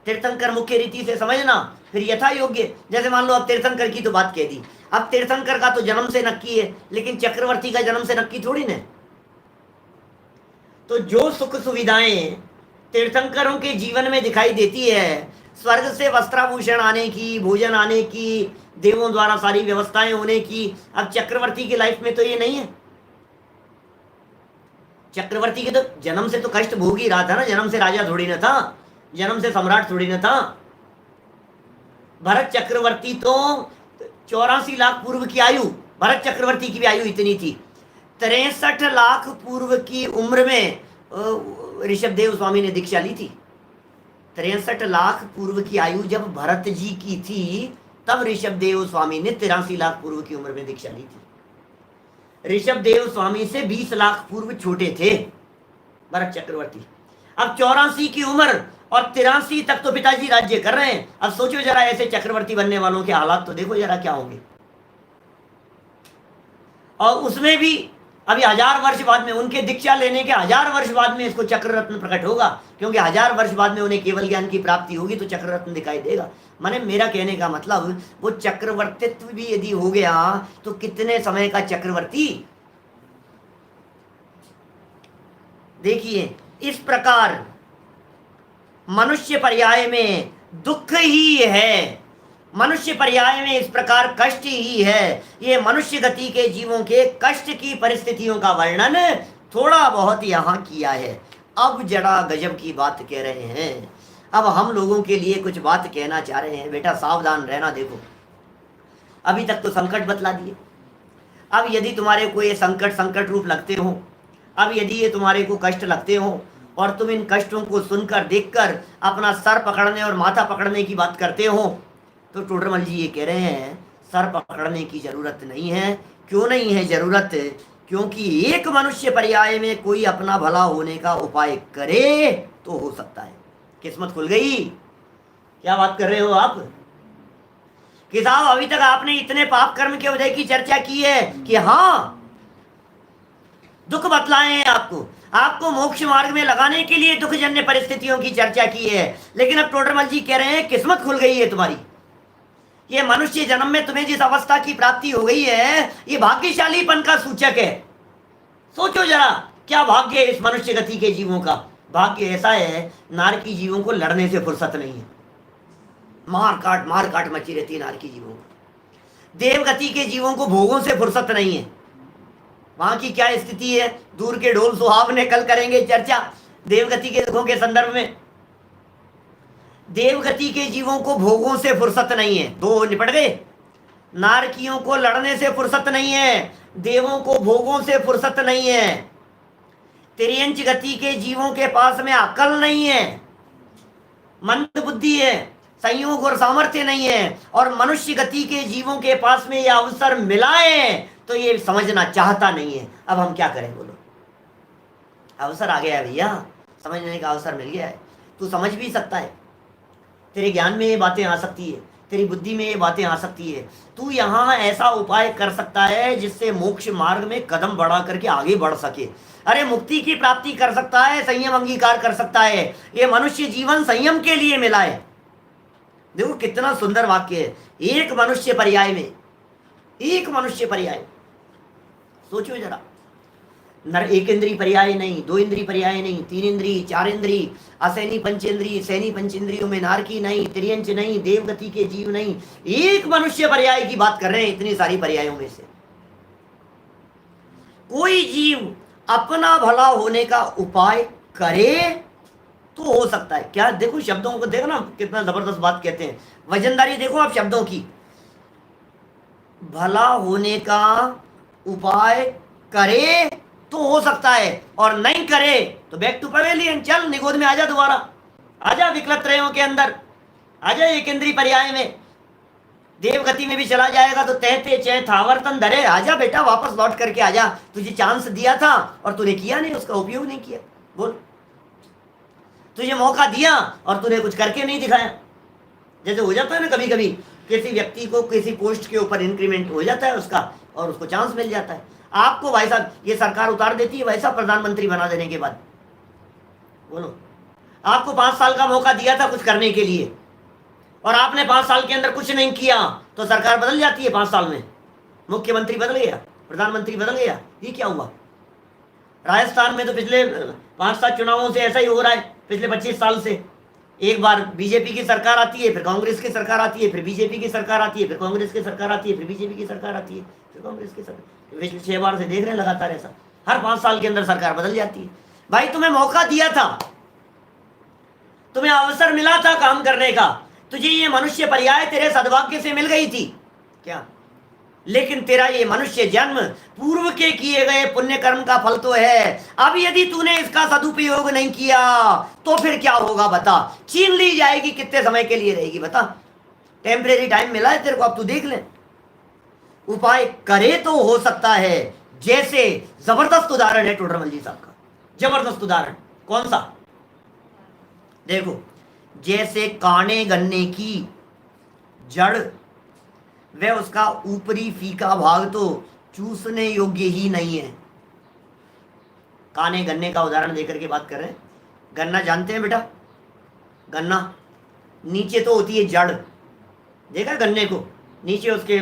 तीर्थंकर मुख्य रीति से समझना, फिर यथा योग्य। जैसे मान लो अब तीर्थंकर की तो बात कह दी, अब तीर्थंकर का तो जन्म से नक्की है, लेकिन चक्रवर्ती का जन्म से नक्की थोड़ी ना। तो जो सुख सुविधाएं तीर्थंकरों के जीवन में दिखाई देती है, स्वर्ग से वस्त्राभूषण आने की, भोजन आने की, देवों द्वारा सारी व्यवस्थाएं होने की, अब चक्रवर्ती की लाइफ में तो ये नहीं है। चक्रवर्ती के तो जन्म से तो कष्ट भोग ही रहा था ना, जन्म से राजा थोड़ी ना था, जन्म से सम्राट थोड़ी ना था। भरत चक्रवर्ती तो 84 लाख पूर्व की आयु, भरत चक्रवर्ती की भी आयु इतनी थी। 63 लाख पूर्व की उम्र में ऋषभदेव स्वामी ने दीक्षा ली थी। 63 लाख पूर्व की आयु जब भरत जी की थी, तब ऋषभदेव स्वामी ने 83 लाख पूर्व की उम्र में दीक्षा ली थी। ऋषभदेव स्वामी से 20 लाख पूर्व छोटे थे भरत चक्रवर्ती। अब 84 की उम्र और 83 तक तो पिताजी राज्य कर रहे हैं। अब सोचो जरा, ऐसे चक्रवर्ती बनने वालों के हालात तो देखो जरा क्या होंगे। और उसमें भी अभी 1000 वर्ष बाद में, उनके दीक्षा लेने के 1000 वर्ष बाद में इसको चक्र रत्न प्रकट होगा, क्योंकि 1000 वर्ष बाद में उन्हें केवल ज्ञान की प्राप्ति होगी तो चक्र रत्न दिखाई देगा। माने मेरा कहने का मतलब, वो चक्रवर्तित्व भी यदि हो गया तो कितने समय का चक्रवर्ती। देखिए, इस प्रकार मनुष्य पर्याय में दुख ही है, मनुष्य पर्याय में इस प्रकार कष्ट ही है। ये मनुष्य गति के जीवों के कष्ट की परिस्थितियों का वर्णन थोड़ा बहुत यहाँ किया है। अब जरा गजब की बात कह रहे हैं। अब हम लोगों के लिए कुछ बात कहना चाह रहे हैं। बेटा सावधान रहना। देखो अभी तक तो संकट बतला दिए। अब यदि तुम्हारे को ये संकट रूप लगते हो, अब यदि ये तुम्हारे को कष्ट लगते हो और तुम इन कष्टों को सुनकर देखकर अपना सर पकड़ने और माथा पकड़ने की बात करते हो, तो टोडरमल जी ये कह रहे हैं सर पकड़ने की जरूरत नहीं है। क्यों नहीं है जरूरत? क्योंकि एक मनुष्य पर्याय में कोई अपना भला होने का उपाय करे तो हो सकता है। किस्मत खुल गई। क्या बात कर रहे हो आप कि साहब अभी तक आपने इतने पाप कर्म के उदय की चर्चा की है कि हाँ दुख बतलाए हैं आपको मोक्ष मार्ग में लगाने के लिए दुखजन्य परिस्थितियों की चर्चा की है। लेकिन अब टोडरमल जी कह रहे हैं किस्मत खुल गई है तुम्हारी। ये मनुष्य जन्म में तुम्हें जिस अवस्था की प्राप्ति हो गई है ये भाग्यशालीपन का सूचक है। सोचो जरा क्या भाग्य है इस मनुष्य गति के जीवों का। भाग्य ऐसा है नारकी जीवों को लड़ने से फुर्सत नहीं है। मार काट मची रहती है नारकी जीवों को। देवगति के जीवों को भोगों से फुर्सत नहीं है। वहां की क्या स्थिति है दूर के ढोल सुहावने कल करेंगे चर्चा देवगति के दुखों के संदर्भ में। देवगति के जीवों को भोगों से फुर्सत नहीं है। दो निपट गए। नारकियों को लड़ने से फुर्सत नहीं है, देवों को भोगों से फुर्सत नहीं है। तिर्यंच गति के जीवों के पास में अकल नहीं है, मंद बुद्धि है, संयोग और सामर्थ्य नहीं है। और मनुष्य गति के जीवों के पास में यह अवसर मिला है तो ये समझना चाहता नहीं है। अब हम क्या करें बोलो? अवसर आ गया है भैया, समझने का अवसर मिल गया है। तू समझ भी सकता है, तेरे ज्ञान में ये बातें आ सकती है, तेरी बुद्धि में ये बातें आ सकती है। तू यहाँ ऐसा उपाय कर सकता है जिससे मोक्ष मार्ग में कदम बढ़ा करके आगे बढ़ सके। अरे मुक्ति की प्राप्ति कर सकता है, संयम अंगीकार कर सकता है। ये मनुष्य जीवन संयम के लिए मिला है। देखो कितना सुंदर वाक्य है। एक मनुष्य पर्याय में, एक मनुष्य पर्याय। सोचो जरा, नर एक इंद्री पर्याय नहीं, दो इंद्री पर्याय नहीं, तीन इंद्री, चार इंद्री, असैनी पंचेंद्री, सैनी पंचेंद्रियों में नारकी नहीं, त्रियंच नहीं, देवगति के जीव नहीं, एक मनुष्य पर्याय की बात कर रहे हैं। इतनी सारी पर्यायों में से कोई जीव अपना भला होने का उपाय करे तो हो सकता है। क्या देखो शब्दों को देखो ना, कितना जबरदस्त बात कहते हैं। वजनदारी देखो आप शब्दों की। भला होने का उपाय करे तो हो सकता है और नहीं करे तो बैक टू पवेलियन, चल निगोद में आजा, दोबारा आजा विकलत त्रयों के अंदर, आजा एक इंद्री पर्याय में। देवगति में भी चला जाएगा तो तहते चैत आवर्तन धरे, आजा बेटा वापस लौट करके आजा। तुझे चांस दिया था और तूने किया नहीं, उसका उपयोग नहीं किया। बोल, तुझे मौका दिया और तूने कुछ करके नहीं दिखाया। जैसे हो जाता है ना कभी कभी किसी व्यक्ति को किसी पोस्ट के ऊपर इंक्रीमेंट हो जाता है उसका और उसको चांस मिल जाता है। आपको भाई साहब ये सरकार उतार देती है वैसा प्रधानमंत्री बना देने के बाद। बोलो, आपको 5 साल का मौका दिया था कुछ करने के लिए और आपने 5 साल के अंदर कुछ नहीं किया तो सरकार बदल जाती है 5 साल में। मुख्यमंत्री बदल गया, प्रधानमंत्री बदल गया। ये क्या हुआ? राजस्थान में तो पिछले 5-7 चुनावों से ऐसा ही हो रहा है। पिछले 25 साल से एक बार बीजेपी की सरकार आती है, फिर कांग्रेस की सरकार आती है, फिर बीजेपी की सरकार आती है, फिर कांग्रेस की सरकार आती है, फिर बीजेपी की सरकार आती है, फिर कांग्रेस की सरकार। पिछले 6 बार से देख रहे हैं लगातार ऐसा। हर 5 साल के अंदर सरकार बदल जाती है। भाई तुम्हें मौका दिया था, तुम्हें अवसर मिला था काम करने का, तुझे ये मनुष्य पर्याय तेरे सद्भाग्य से मिल गई थी क्या? लेकिन तेरा ये मनुष्य जन्म पूर्व के किए गए पुण्य कर्म का फल तो है। अब यदि तूने इसका सदुपयोग नहीं किया तो फिर क्या होगा बता? छीन ली जाएगी। कितने समय के लिए रहेगी बता? टेम्परेरी टाइम मिला है तेरे को, अब तू देख ले। उपाय करे तो हो सकता है। जैसे जबरदस्त उदाहरण है टोडरमल जी साहब का, जबरदस्त उदाहरण। कौन सा? देखो, जैसे काने गन्ने की जड़ वह उसका ऊपरी फीका भाग तो चूसने योग्य ही नहीं है। काने गन्ने का उदाहरण देकर के बात कर रहे हैं। गन्ना जानते हैं बेटा? गन्ना नीचे तो होती है जड़, देखा गन्ने को? नीचे उसके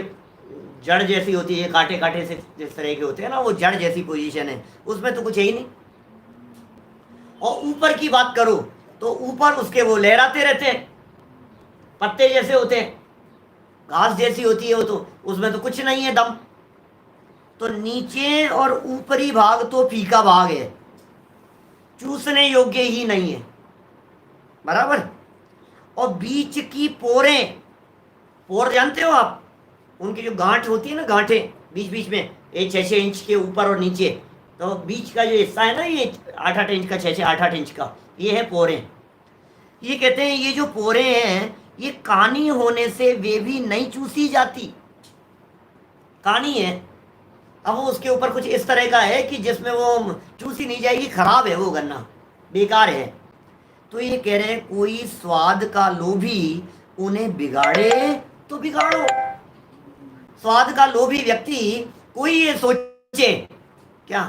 जड़ जैसी होती है, कांटे कांटे से जिस तरह के होते हैं ना, वो जड़ जैसी पोजीशन है, उसमें तो कुछ है ही नहीं। और ऊपर की बात करो तो ऊपर उसके वो लहराते रहते हैं, पत्ते जैसे होते हैं, घास जैसी होती है वो, तो उसमें तो कुछ नहीं है दम। तो नीचे और ऊपरी भाग तो फीका भाग है, चूसने योग्य ही नहीं है, बराबर। और बीच की पोरें, पोर जानते हो आप, उनकी जो गांठ होती है ना, गांठें बीच बीच में, ये 6-6 इंच के ऊपर और नीचे, तो बीच का जो हिस्सा है ना, ये 8-8 इंच का, 6-6 8-8 इंच का, ये है पोरें। ये कहते हैं ये जो पोरें हैं, ये कानी होने से वे भी नहीं चूसी जाती। कानी है, अब वो उसके ऊपर कुछ इस तरह का है कि जिसमें वो चूसी नहीं जाएगी, खराब है वो गन्ना, बेकार है। तो ये कह रहे हैं कोई स्वाद का लोभी उन्हें बिगाड़े तो बिगाड़ो। स्वाद का लोभी व्यक्ति, कोई ये सोचे क्या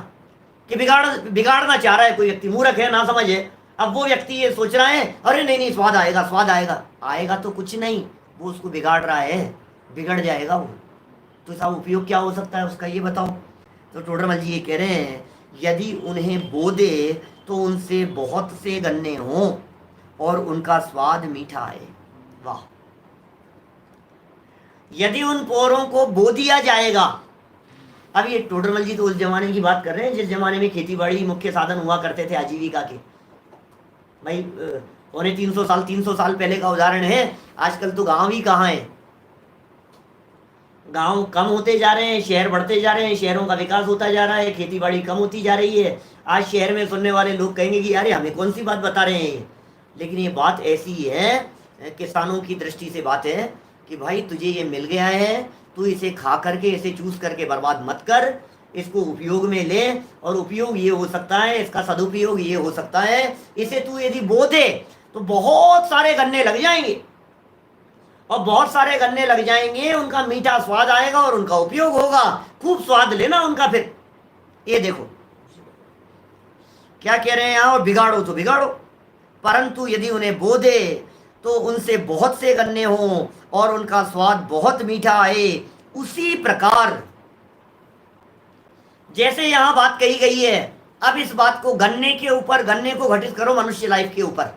कि बिगाड़ना चाह रहा है, कोई व्यक्ति मूर्ख है, ना समझ है, अब वो व्यक्ति ये सोच रहा है अरे नहीं नहीं स्वाद आएगा, स्वाद आएगा, आएगा तो कुछ नहीं, वो उसको बिगाड़ रहा है, बिगड़ जाएगा वो। तो इसका उपयोग क्या हो सकता है उसका, ये बताओ। तो टोडरमल जी ये कह रहे हैं यदि उन्हें बो दे तो उनसे बहुत से गन्ने हों और उनका स्वाद मीठा आए। वाह। यदि उन पोरों को बो दिया जाएगा, अब ये टोडरमल जी तो उस जमाने की बात कर रहे हैं जिस जमाने में खेती बाड़ी मुख्य साधन हुआ करते थे आजीविका के। भाई 300 साल पहले का उदाहरण है। आजकल तो गांव ही कहाँ है, गांव कम होते जा रहे हैं, शहर बढ़ते जा रहे हैं, शहरों का विकास होता जा रहा है, खेती बाड़ी कम होती जा रही है। आज शहर में सुनने वाले लोग कहेंगे कि अरे हमें कौन सी बात बता रहे हैं, लेकिन ये बात ऐसी है, किसानों की दृष्टि से बात है कि भाई तुझे ये मिल गया है, तू इसे खा करके, इसे चूस करके बर्बाद मत कर, इसको उपयोग में ले। और उपयोग ये हो सकता है, इसका सदुपयोग ये हो सकता है, इसे तू यदि बो दे तो बहुत सारे गन्ने लग जाएंगे, और बहुत सारे गन्ने लग जाएंगे, उनका मीठा स्वाद आएगा और उनका उपयोग होगा, खूब स्वाद लेना उनका। फिर ये देखो क्या कह रहे हैं यहाँ, और बिगाड़ो तो बिगाड़ो, परंतु यदि उन्हें बो दे तो उनसे बहुत से गन्ने हों और उनका स्वाद बहुत मीठा आए। उसी प्रकार जैसे यहां बात कही गई है, अब इस बात को गन्ने के ऊपर, गन्ने को घटित करो मनुष्य लाइफ के ऊपर।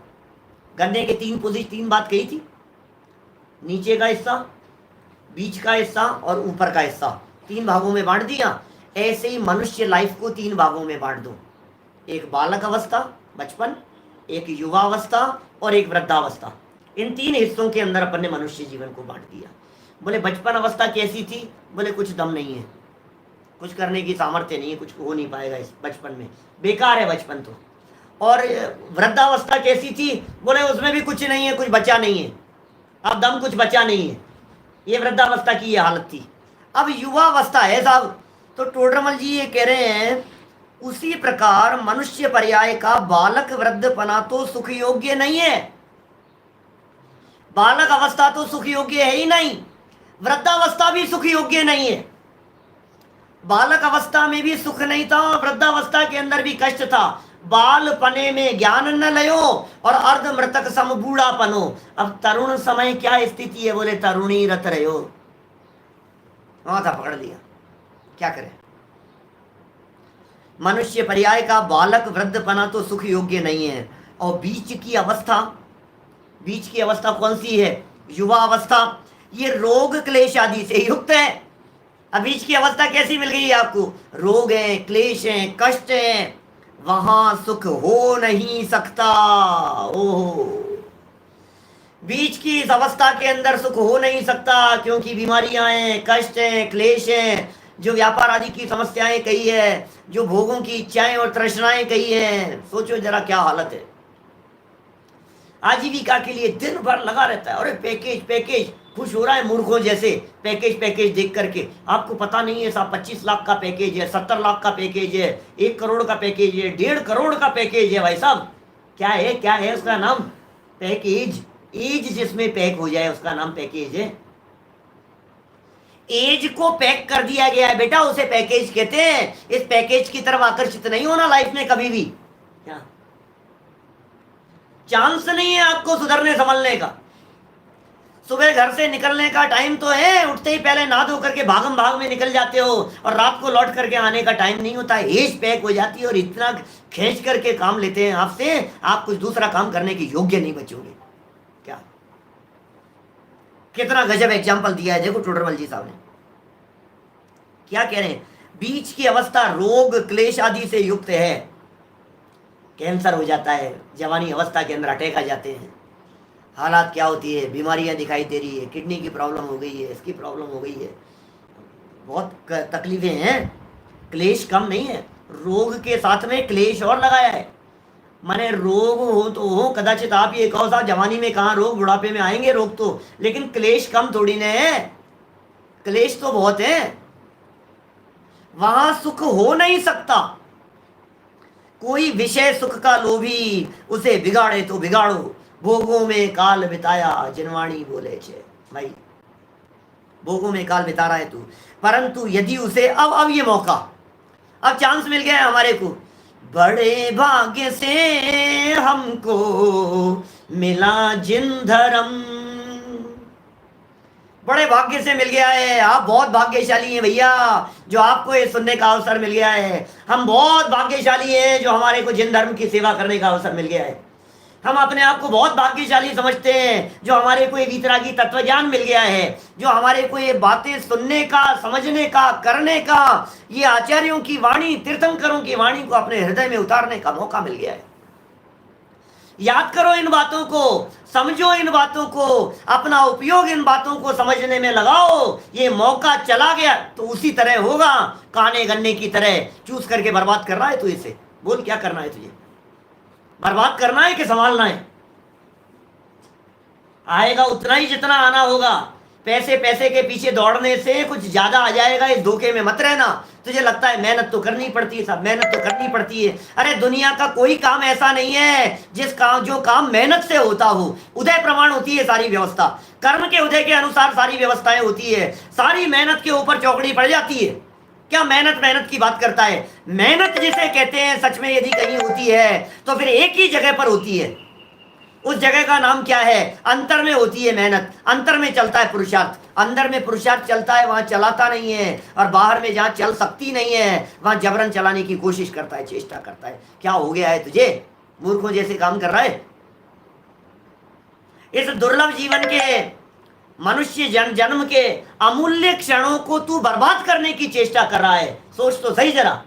गन्ने के 3 बात कही थी, नीचे का हिस्सा, बीच का हिस्सा और ऊपर का हिस्सा, 3 भागों में बांट दिया। ऐसे ही मनुष्य लाइफ को 3 भागों में बांट दो, एक बालक अवस्था बचपन, एक युवावस्था और एक वृद्धावस्था। इन 3 हिस्सों के अंदर अपन ने मनुष्य जीवन को बांट दिया। बोले बचपन अवस्था कैसी थी, बोले कुछ दम नहीं है, कुछ करने की सामर्थ्य नहीं है, कुछ हो नहीं पाएगा इस बचपन में, बेकार है बचपन तो। और वृद्धावस्था कैसी थी, बोले उसमें भी कुछ नहीं है, कुछ बचा नहीं है, अब दम कुछ बचा नहीं है, ये वृद्धावस्था की ये हालत थी। अब युवावस्था है साहब, तो टोडरमल जी ये कह रहे हैं उसी प्रकार मनुष्य पर्याय का बालक वृद्धपना तो सुख योग्य नहीं है। बालक अवस्था तो सुख योग्य है ही नहीं, वृद्धावस्था भी सुख योग्य नहीं है। बालक अवस्था में भी सुख नहीं था, वृद्धावस्था के अंदर भी कष्ट था। बाल पने में ज्ञान न लयो और अर्ध मृतक सम बूढ़ा पनो। अब तरुण समय क्या स्थिति है, बोले तरुणी रत रहो, माथा पकड़ लिया, क्या करें। मनुष्य पर्याय का बालक वृद्धपना तो सुख योग्य नहीं है। और बीच की अवस्था, बीच की अवस्था कौन सी है, युवा अवस्था, ये रोग क्लेश आदि से युक्त है। अब बीच की अवस्था कैसी मिल गई है आपको, रोग है, क्लेश है, कष्ट है, वहां सुख हो नहीं सकता। ओहो, बीच की इस अवस्था के अंदर सुख हो नहीं सकता, क्योंकि बीमारियां हैं, कष्ट हैं, क्लेश हैं, जो व्यापार आदि की समस्याएं कही है, जो भोगों की इच्छाएं और तृष्णाएं कही है। सोचो जरा क्या हालत है। आजीविका के लिए दिन भर लगा रहता है, अरे पैकेज पैकेज, खुश हो रहा है मूर्खों जैसे, पैकेज पैकेज देख करके। आपको पता नहीं है साहब 25 लाख का पैकेज है, 70 लाख का पैकेज है, 1 करोड़ का पैकेज है, 1.5 करोड़ का पैकेज है। भाई साहब क्या है, क्या है उसका नाम, पैकेज। एज जिसमें पैक हो जाए उसका नाम पैकेज है। एज को पैक कर दिया गया है बेटा, उसे पैकेज कहते हैं। इस पैकेज की तरफ आकर्षित नहीं होना लाइफ में कभी भी, क्या चांस नहीं है आपको सुधरने संभलने का। सुबह घर से निकलने का टाइम तो है, उठते ही पहले नहा धो करके भागम भाग में निकल जाते हो, और रात को लौट करके आने का टाइम नहीं होता। एज पैक हो जाती है और इतना खींच करके काम लेते हैं आपसे, आप कुछ दूसरा काम करने के योग्य नहीं बचोगे। क्या कितना गजब एग्जाम्पल दिया है, देखो टोडरमल जी साहब ने क्या कह रहे हैं। बीच की अवस्था रोग क्लेश आदि से युक्त है। कैंसर हो जाता है, जवानी अवस्था के अंदर अटैक आ जाते हैं, हालात क्या होती है, बीमारियां दिखाई दे रही है, किडनी की प्रॉब्लम हो गई है, इसकी प्रॉब्लम हो गई है, बहुत तकलीफें हैं। क्लेश कम नहीं है, रोग के साथ में क्लेश और लगाया है। माने रोग हो तो हो, कदाचित आप ये कहो साहब जवानी में कहाँ रोग, बुढ़ापे में आएंगे रोग तो, लेकिन क्लेश कम थोड़ी ना है, क्लेश तो बहुत है। वहां सुख हो नहीं सकता। कोई विषय सुख का लोभी, उसे बिगाड़े तो बिगाड़ो, भोगों में काल बिताया जिनवाणी बोले छे। भाई भोगों में काल बिता रहा है तू, परंतु यदि उसे अब ये मौका, अब चांस मिल गया है हमारे को, बड़े भाग्य से हमको मिला जिन धर्म, बड़े भाग्य से मिल गया है। आप बहुत भाग्यशाली हैं भैया जो आपको ये सुनने का अवसर मिल गया है। हम बहुत भाग्यशाली हैं जो हमारे को जिन धर्म की सेवा करने का अवसर मिल गया है। हम अपने आप को बहुत भाग्यशाली समझते हैं जो हमारे को ये वितरागी तत्व ज्ञान मिल गया है, जो हमारे को ये बातें सुनने का, समझने का, करने का, ये आचार्यों की वाणी, तीर्थंकरों की वाणी को अपने हृदय में उतारने का मौका मिल गया है। याद करो इन बातों को, समझो इन बातों को, अपना उपयोग इन बातों को समझने में लगाओ। ये मौका चला गया तो उसी तरह होगा, काने गन्ने की तरह चूस करके बर्बाद कर रहा है तू इसे। बोल क्या करना है तुझे, बर्बाद करना है कि संभालना है? आएगा उतना ही जितना आना होगा। पैसे पैसे के पीछे दौड़ने से कुछ ज्यादा आ जाएगा, इस धोखे में मत रहना। तुझे लगता है मेहनत तो करनी पड़ती है, सब मेहनत तो करनी पड़ती है। अरे दुनिया का कोई काम ऐसा नहीं है जो काम मेहनत से होता हो। उदय प्रमाण होती है सारी व्यवस्था, कर्म के उदय के अनुसार सारी व्यवस्थाएं होती है, सारी मेहनत के ऊपर चौकड़ी पड़ जाती है। क्या मेहनत की बात करता है? मेहनत जिसे कहते हैं सच में यदि कहीं होती है तो फिर एक ही जगह पर होती है। उस जगह का नाम क्या है? अंतर में होती है मेहनत, अंतर में चलता है पुरुषार्थ। अंदर में पुरुषार्थ चलता है, वहां चलाता नहीं है, और बाहर में जहां चल सकती नहीं है वहां जबरन चलाने की कोशिश करता है, चेष्टा करता है। क्या हो गया है तुझे? मूर्खों जैसे काम कर रहा है। इस दुर्लभ जीवन के, मनुष्य जन्म के अमूल्य क्षणों को तू बर्बाद करने की चेष्टा कर रहा है। सोच तो सही जरा,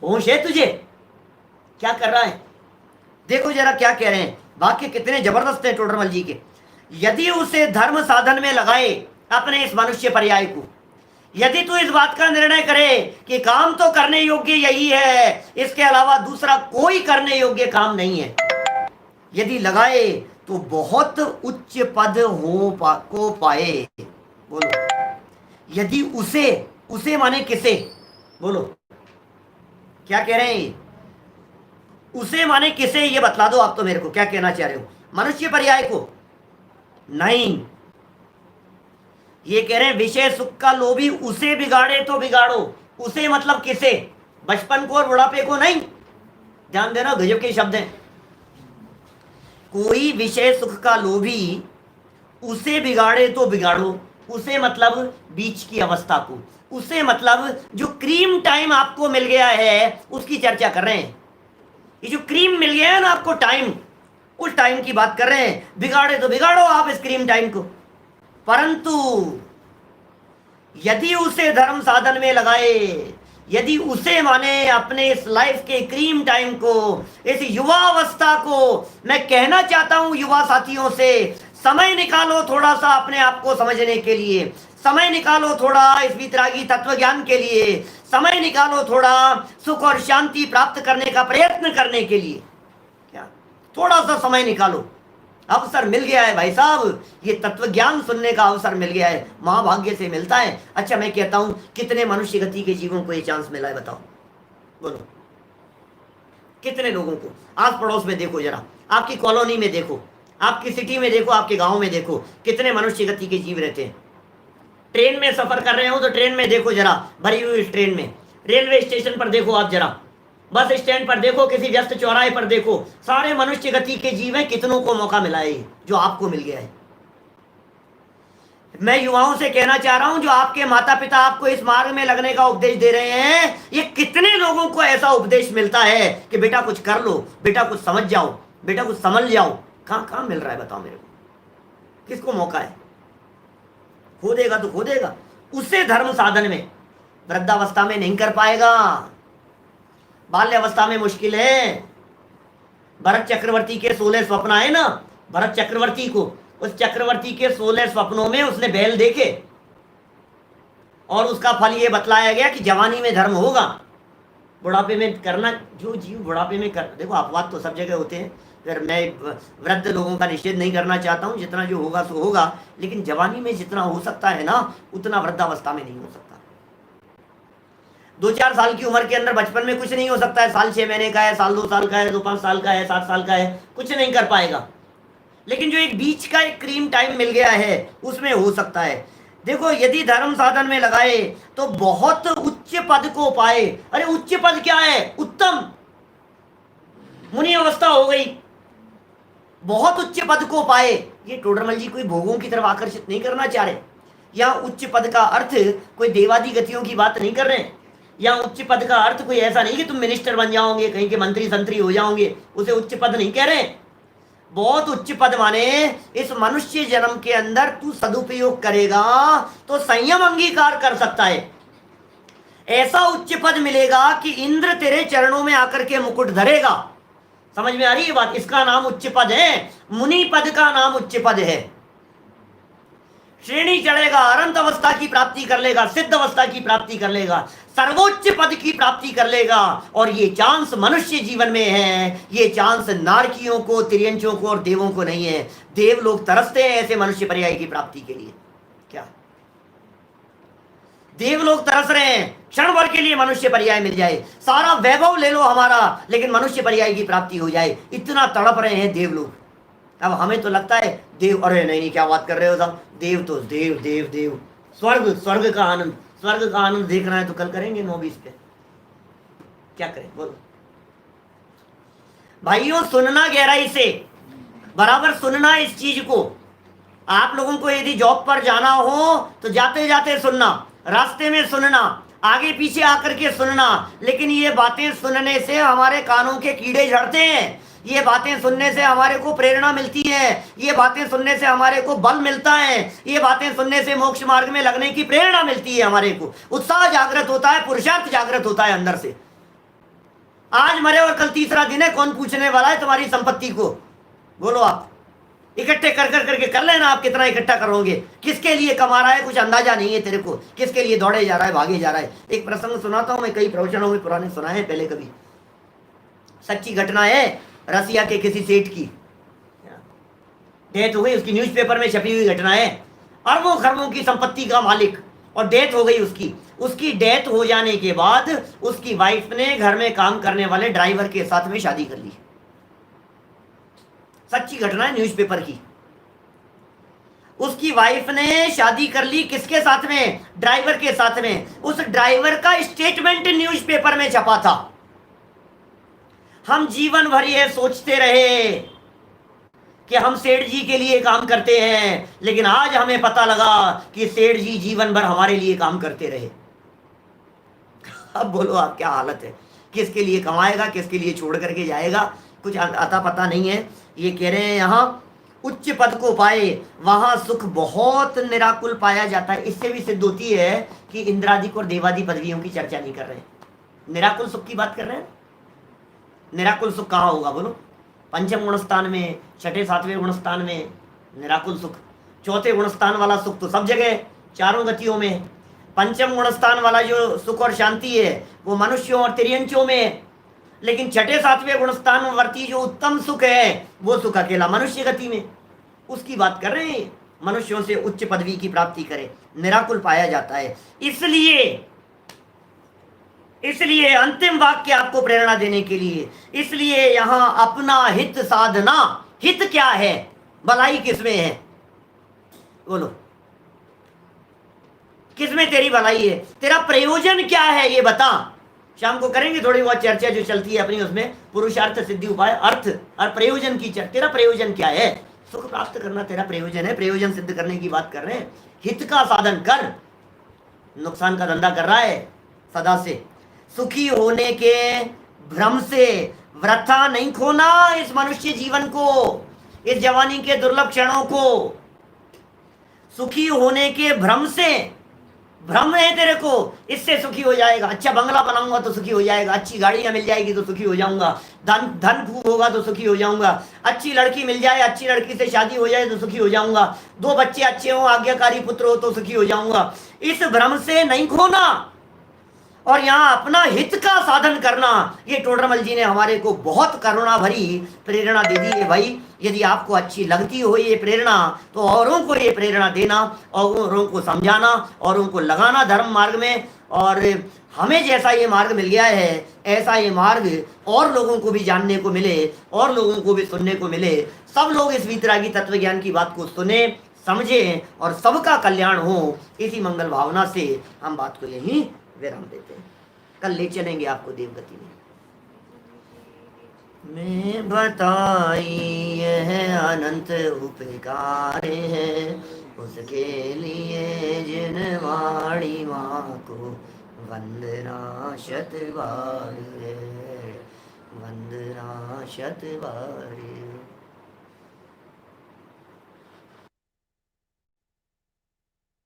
होश है तुझे? क्या कर रहा है? देखो जरा क्या कह रहे हैं, वाक्य कितने जबरदस्त हैं टोडरमल जी के। यदि उसे धर्म साधन में लगाए अपने इस मनुष्य पर्याय को, यदि तू इस बात का निर्णय करे कि काम तो करने योग्य यही है, इसके अलावा दूसरा कोई करने योग्य काम नहीं है, यदि लगाए तो बहुत उच्च पद को पाए। बोलो, यदि उसे माने किसे? बोलो क्या कह रहे हैं? उसे माने किसे, ये बतला दो आप तो मेरे को, क्या कहना चाह रहे हो? मनुष्य पर्याय को नहीं, ये कह रहे हैं विषय सुख का लोभी उसे बिगाड़े तो बिगाड़ो। उसे मतलब किसे? बचपन को और बुढ़ापे को नहीं। ध्यान देना, गजब के शब्द हैं। कोई विषय सुख का लोभी उसे बिगाड़े तो बिगाड़ो। उसे मतलब बीच की अवस्था को, उसे मतलब जो क्रीम टाइम आपको मिल गया है उसकी चर्चा कर रहे हैं। ये जो क्रीम मिल गया है ना आपको टाइम, उस टाइम की बात कर रहे हैं। बिगाड़े तो बिगाड़ो आप इस क्रीम टाइम को, परंतु यदि उसे धर्म साधन में लगाए, यदि उसे माने अपने इस लाइफ के क्रीम टाइम को, इस युवा अवस्था को, मैं कहना चाहता हूं युवा साथियों से, समय निकालो थोड़ा सा अपने आप को समझने के लिए, समय निकालो थोड़ा इस वितरागी तत्व ज्ञान के लिए, समय निकालो थोड़ा सुख और शांति प्राप्त करने का प्रयत्न करने के लिए। क्या थोड़ा सा समय निकालो, अवसर मिल गया है भाई साहब, ये तत्व ज्ञान सुनने का अवसर मिल गया है, महाभाग्य से मिलता है। अच्छा मैं कहता हूं कितने मनुष्य गति के जीवों को ये चांस मिला है? बताओ, बोलो कितने लोगों को? आस पड़ोस में देखो जरा, आपकी कॉलोनी में देखो, आपकी सिटी में देखो, आपके गांव में देखो, कितने मनुष्य गति के जीव रहते हैं। ट्रेन में सफर कर रहे हो तो ट्रेन में देखो जरा, भरी हुई इस ट्रेन में, रेलवे स्टेशन पर देखो आप जरा, बस स्टैंड पर देखो, किसी व्यस्त चौराहे पर देखो, सारे मनुष्य गति के जीव हैं। कितनों को मौका मिला है जो आपको मिल गया है? मैं युवाओं से कहना चाह रहा हूं, जो आपके माता पिता आपको इस मार्ग में लगने का उपदेश दे रहे हैं, ये कितने लोगों को ऐसा उपदेश मिलता है कि बेटा कुछ कर लो, बेटा कुछ समझ जाओ, बेटा कुछ समझ जाओ? कहां कहां मिल रहा है बताओ मेरे को? किसको मौका है? खो देगा तो खो देगा। उसे धर्म साधन में वृद्धावस्था में नहीं कर पाएगा, बाल्यावस्था में मुश्किल है, भरत चक्रवर्ती के 16 स्वप्न आए ना, भरत चक्रवर्ती को, उस चक्रवर्ती के 16 स्वप्नों में उसने बैल देखे और उसका फल ये बतलाया गया कि जवानी में धर्म होगा, बुढ़ापे में करना, जो जीव बुढ़ापे में कर, देखो अपवाद तो सब जगह होते हैं, फिर मैं वृद्ध लोगों का निषेध नहीं करना चाहता हूँ, जितना जो होगा सो होगा, लेकिन जवानी में जितना हो सकता है ना उतना वृद्धावस्था में नहीं हो सकता। 2-4 साल की उम्र के अंदर बचपन में कुछ नहीं हो सकता है, साल 6 महीने का है, साल 2 साल का है, 2-5 साल का है, 7 साल का है, कुछ नहीं कर पाएगा। लेकिन जो एक बीच का एक क्रीम टाइम मिल गया है उसमें हो सकता है। देखो यदि धर्म साधन में लगाए तो बहुत उच्च पद को पाए। अरे उच्च पद क्या है? उत्तम मुनि अवस्था हो गई, बहुत उच्च पद को पाए। ये टोडरमल जी कोई भोगों की तरफ आकर्षित नहीं करना चाह रहे। यहाँ उच्च पद का अर्थ कोई देवादी गतियों की बात नहीं कर रहे हैं। यहाँ उच्च पद का अर्थ कोई ऐसा नहीं कि तुम मिनिस्टर बन जाओगे, कहीं के मंत्री संतरी हो जाओगे, उसे उच्च पद नहीं कह रहे। बहुत उच्च पद माने इस मनुष्य जन्म के अंदर तू सदुपयोग करेगा तो संयम अंगीकार कर सकता है। ऐसा उच्च पद मिलेगा कि इंद्र तेरे चरणों में आकर के मुकुट धरेगा। समझ में आ रही है बात? इसका नाम उच्च पद है, मुनि पद का नाम उच्च पद है। श्रेणी चढ़ेगा, अनंत अवस्था की प्राप्ति कर लेगा, सिद्ध अवस्था की प्राप्ति कर लेगा, सर्वोच्च पद की प्राप्ति कर लेगा। और ये चांस मनुष्य जीवन में है, ये चांस नारकियों को, तिर्यंचों को और देवों को नहीं है। देव लोग तरसते हैं ऐसे मनुष्य पर्याय की प्राप्ति के लिए। क्या देव लोग तरस रहे हैं क्षण भर के लिए मनुष्य पर्याय मिल जाए, सारा वैभव ले लो हमारा, लेकिन मनुष्य पर्याय की प्राप्ति हो जाए, इतना तड़प रहे हैं देव लोग। अब हमें तो लगता है देव, अरे नहीं क्या बात कर रहे हो साहब, देव तो देव देव देव, स्वर्ग, स्वर्ग का आनंद, स्वर्ग का आनंद देखना है तो कल करेंगे 9:20 पे। क्या करें बोलो भाइयों? सुनना गहराई से, बराबर सुनना इस चीज को। आप लोगों को यदि जॉब पर जाना हो तो जाते जाते सुनना, रास्ते में सुनना, आगे पीछे आकर के सुनना। लेकिन ये बातें सुनने से हमारे कानों के कीड़े झड़ते हैं, ये बातें सुनने से हमारे को प्रेरणा मिलती है, ये बातें सुनने से हमारे को बल मिलता है, ये बातें सुनने से मोक्ष मार्ग में लगने की प्रेरणा मिलती है, हमारे को उत्साह जागृत होता है, पुरुषार्थ जागृत होता है अंदर से। आज मरे और कल तीसरा दिन है, कौन पूछने वाला है तुम्हारी संपत्ति को? बोलो आप इकट्ठे करके कर लेना, आप कितना इकट्ठा करोगे, किसके लिए कमा रहा है कुछ अंदाजा नहीं है तेरे को, किसके लिए दौड़े जा रहा है, भागे जा रहा है। एक प्रसंग सुनाता हूं मैं, कई प्रवचनों में पुराने सुना है पहले, कभी सच्ची घटना है। रसिया के किसी सेठ की डेथ हो गई, उसकी न्यूज़पेपर में छपी हुई घटना है। अरबों खरबों की संपत्ति का मालिक, और डेथ हो गई उसकी। उसकी डेथ हो जाने के बाद उसकी वाइफ ने घर में काम करने वाले ड्राइवर के साथ में शादी कर ली। सच्ची घटना है, न्यूज़पेपर की। उसकी वाइफ ने शादी कर ली किसके साथ में? ड्राइवर के साथ में। उस ड्राइवर का स्टेटमेंट न्यूज़पेपर में छपा था। हम जीवन भर ये सोचते रहे कि हम सेठ जी के लिए काम करते हैं, लेकिन आज हमें पता लगा कि सेठ जी जीवन भर हमारे लिए काम करते रहे। अब बोलो आप क्या हालत है, किसके लिए कमाएगा, किसके लिए छोड़ करके जाएगा, कुछ अता पता नहीं है। ये कह रहे हैं यहाँ उच्च पद को पाए वहां सुख बहुत निराकुल पाया जाता है। इससे भी सिद्ध होती है कि इंद्रादिक और देवादी पदवियों की चर्चा नहीं कर रहे हैं, निराकुल सुख की बात कर रहे हैं। निराकुल सुख कहाँ होगा बोलो? पंचम गुणस्थान में, छठे सातवें गुणस्थान में निराकुल सुख। चौथे गुणस्थान वाला सुख तो सब जगह, चारों गतियों में। पंचम गुणस्थान वाला जो सुख और शांति है वो मनुष्यों और तिर्यंचों में, लेकिन छठे सातवें गुणस्थान वर्ती जो उत्तम सुख है वो सुख अकेला मनुष्य गति में। उसकी बात कर रहे हैं, मनुष्यों से उच्च पदवी की प्राप्ति करे, निराकुल पाया जाता है। इसलिए अंतिम वाक्य आपको प्रेरणा देने के लिए, इसलिए यहां अपना हित साधना। हित क्या है? भलाई किसमें है? बोलो किसमें तेरी भलाई है? तेरा प्रयोजन क्या है ये बता। शाम को करेंगे थोड़ी बहुत चर्चा जो चलती है अपनी, उसमें पुरुषार्थ सिद्धि उपाय, अर्थ और प्रयोजन की चर्चा। तेरा प्रयोजन क्या है? सुख प्राप्त करना तेरा प्रयोजन है, प्रयोजन सिद्ध करने की बात कर रहे हैं। हित का साधन कर, नुकसान का धंधा कर रहा है सदा से। सुखी होने के भ्रम से वृथा नहीं खोना इस मनुष्य जीवन को, इस जवानी के दुर्लभ क्षणों को। सुखी होने के भ्रम से भ्रम है तेरे को, इससे सुखी हो जाएगा, अच्छा बंगला बनाऊंगा तो सुखी हो जाएगा, अच्छी गाड़ियां मिल जाएगी तो सुखी हो जाऊंगा, धन धन खूब होगा तो सुखी हो जाऊंगा, अच्छी लड़की मिल जाए, अच्छी लड़की से शादी हो जाए तो सुखी हो जाऊंगा, 2 बच्चे अच्छे हो, आज्ञाकारी पुत्र हो तो सुखी हो जाऊंगा। इस भ्रम से नहीं खोना और यहाँ अपना हित का साधन करना। ये टोडरमल जी ने हमारे को बहुत करुणा भरी प्रेरणा दे दी है भाई। यदि आपको अच्छी लगती हो ये प्रेरणा तो औरों को ये प्रेरणा देना, औरों को समझाना, औरों को लगाना धर्म मार्ग में। और हमें जैसा ये मार्ग मिल गया है ऐसा ये मार्ग और लोगों को भी जानने को मिले, और लोगों को भी सुनने को मिले। सब लोग इस वीतरागी तत्व ज्ञान की बात को सुने, समझे और सबका कल्याण हो, इसी मंगल भावना से हम बात को यहीं विराम देते हैं। कल ले चलेंगे आपको देवगति में बताई यह अनंत उपकार है, उसके लिए जिन वाणी माँ को वंदना शत बार है, वंदना शत बार।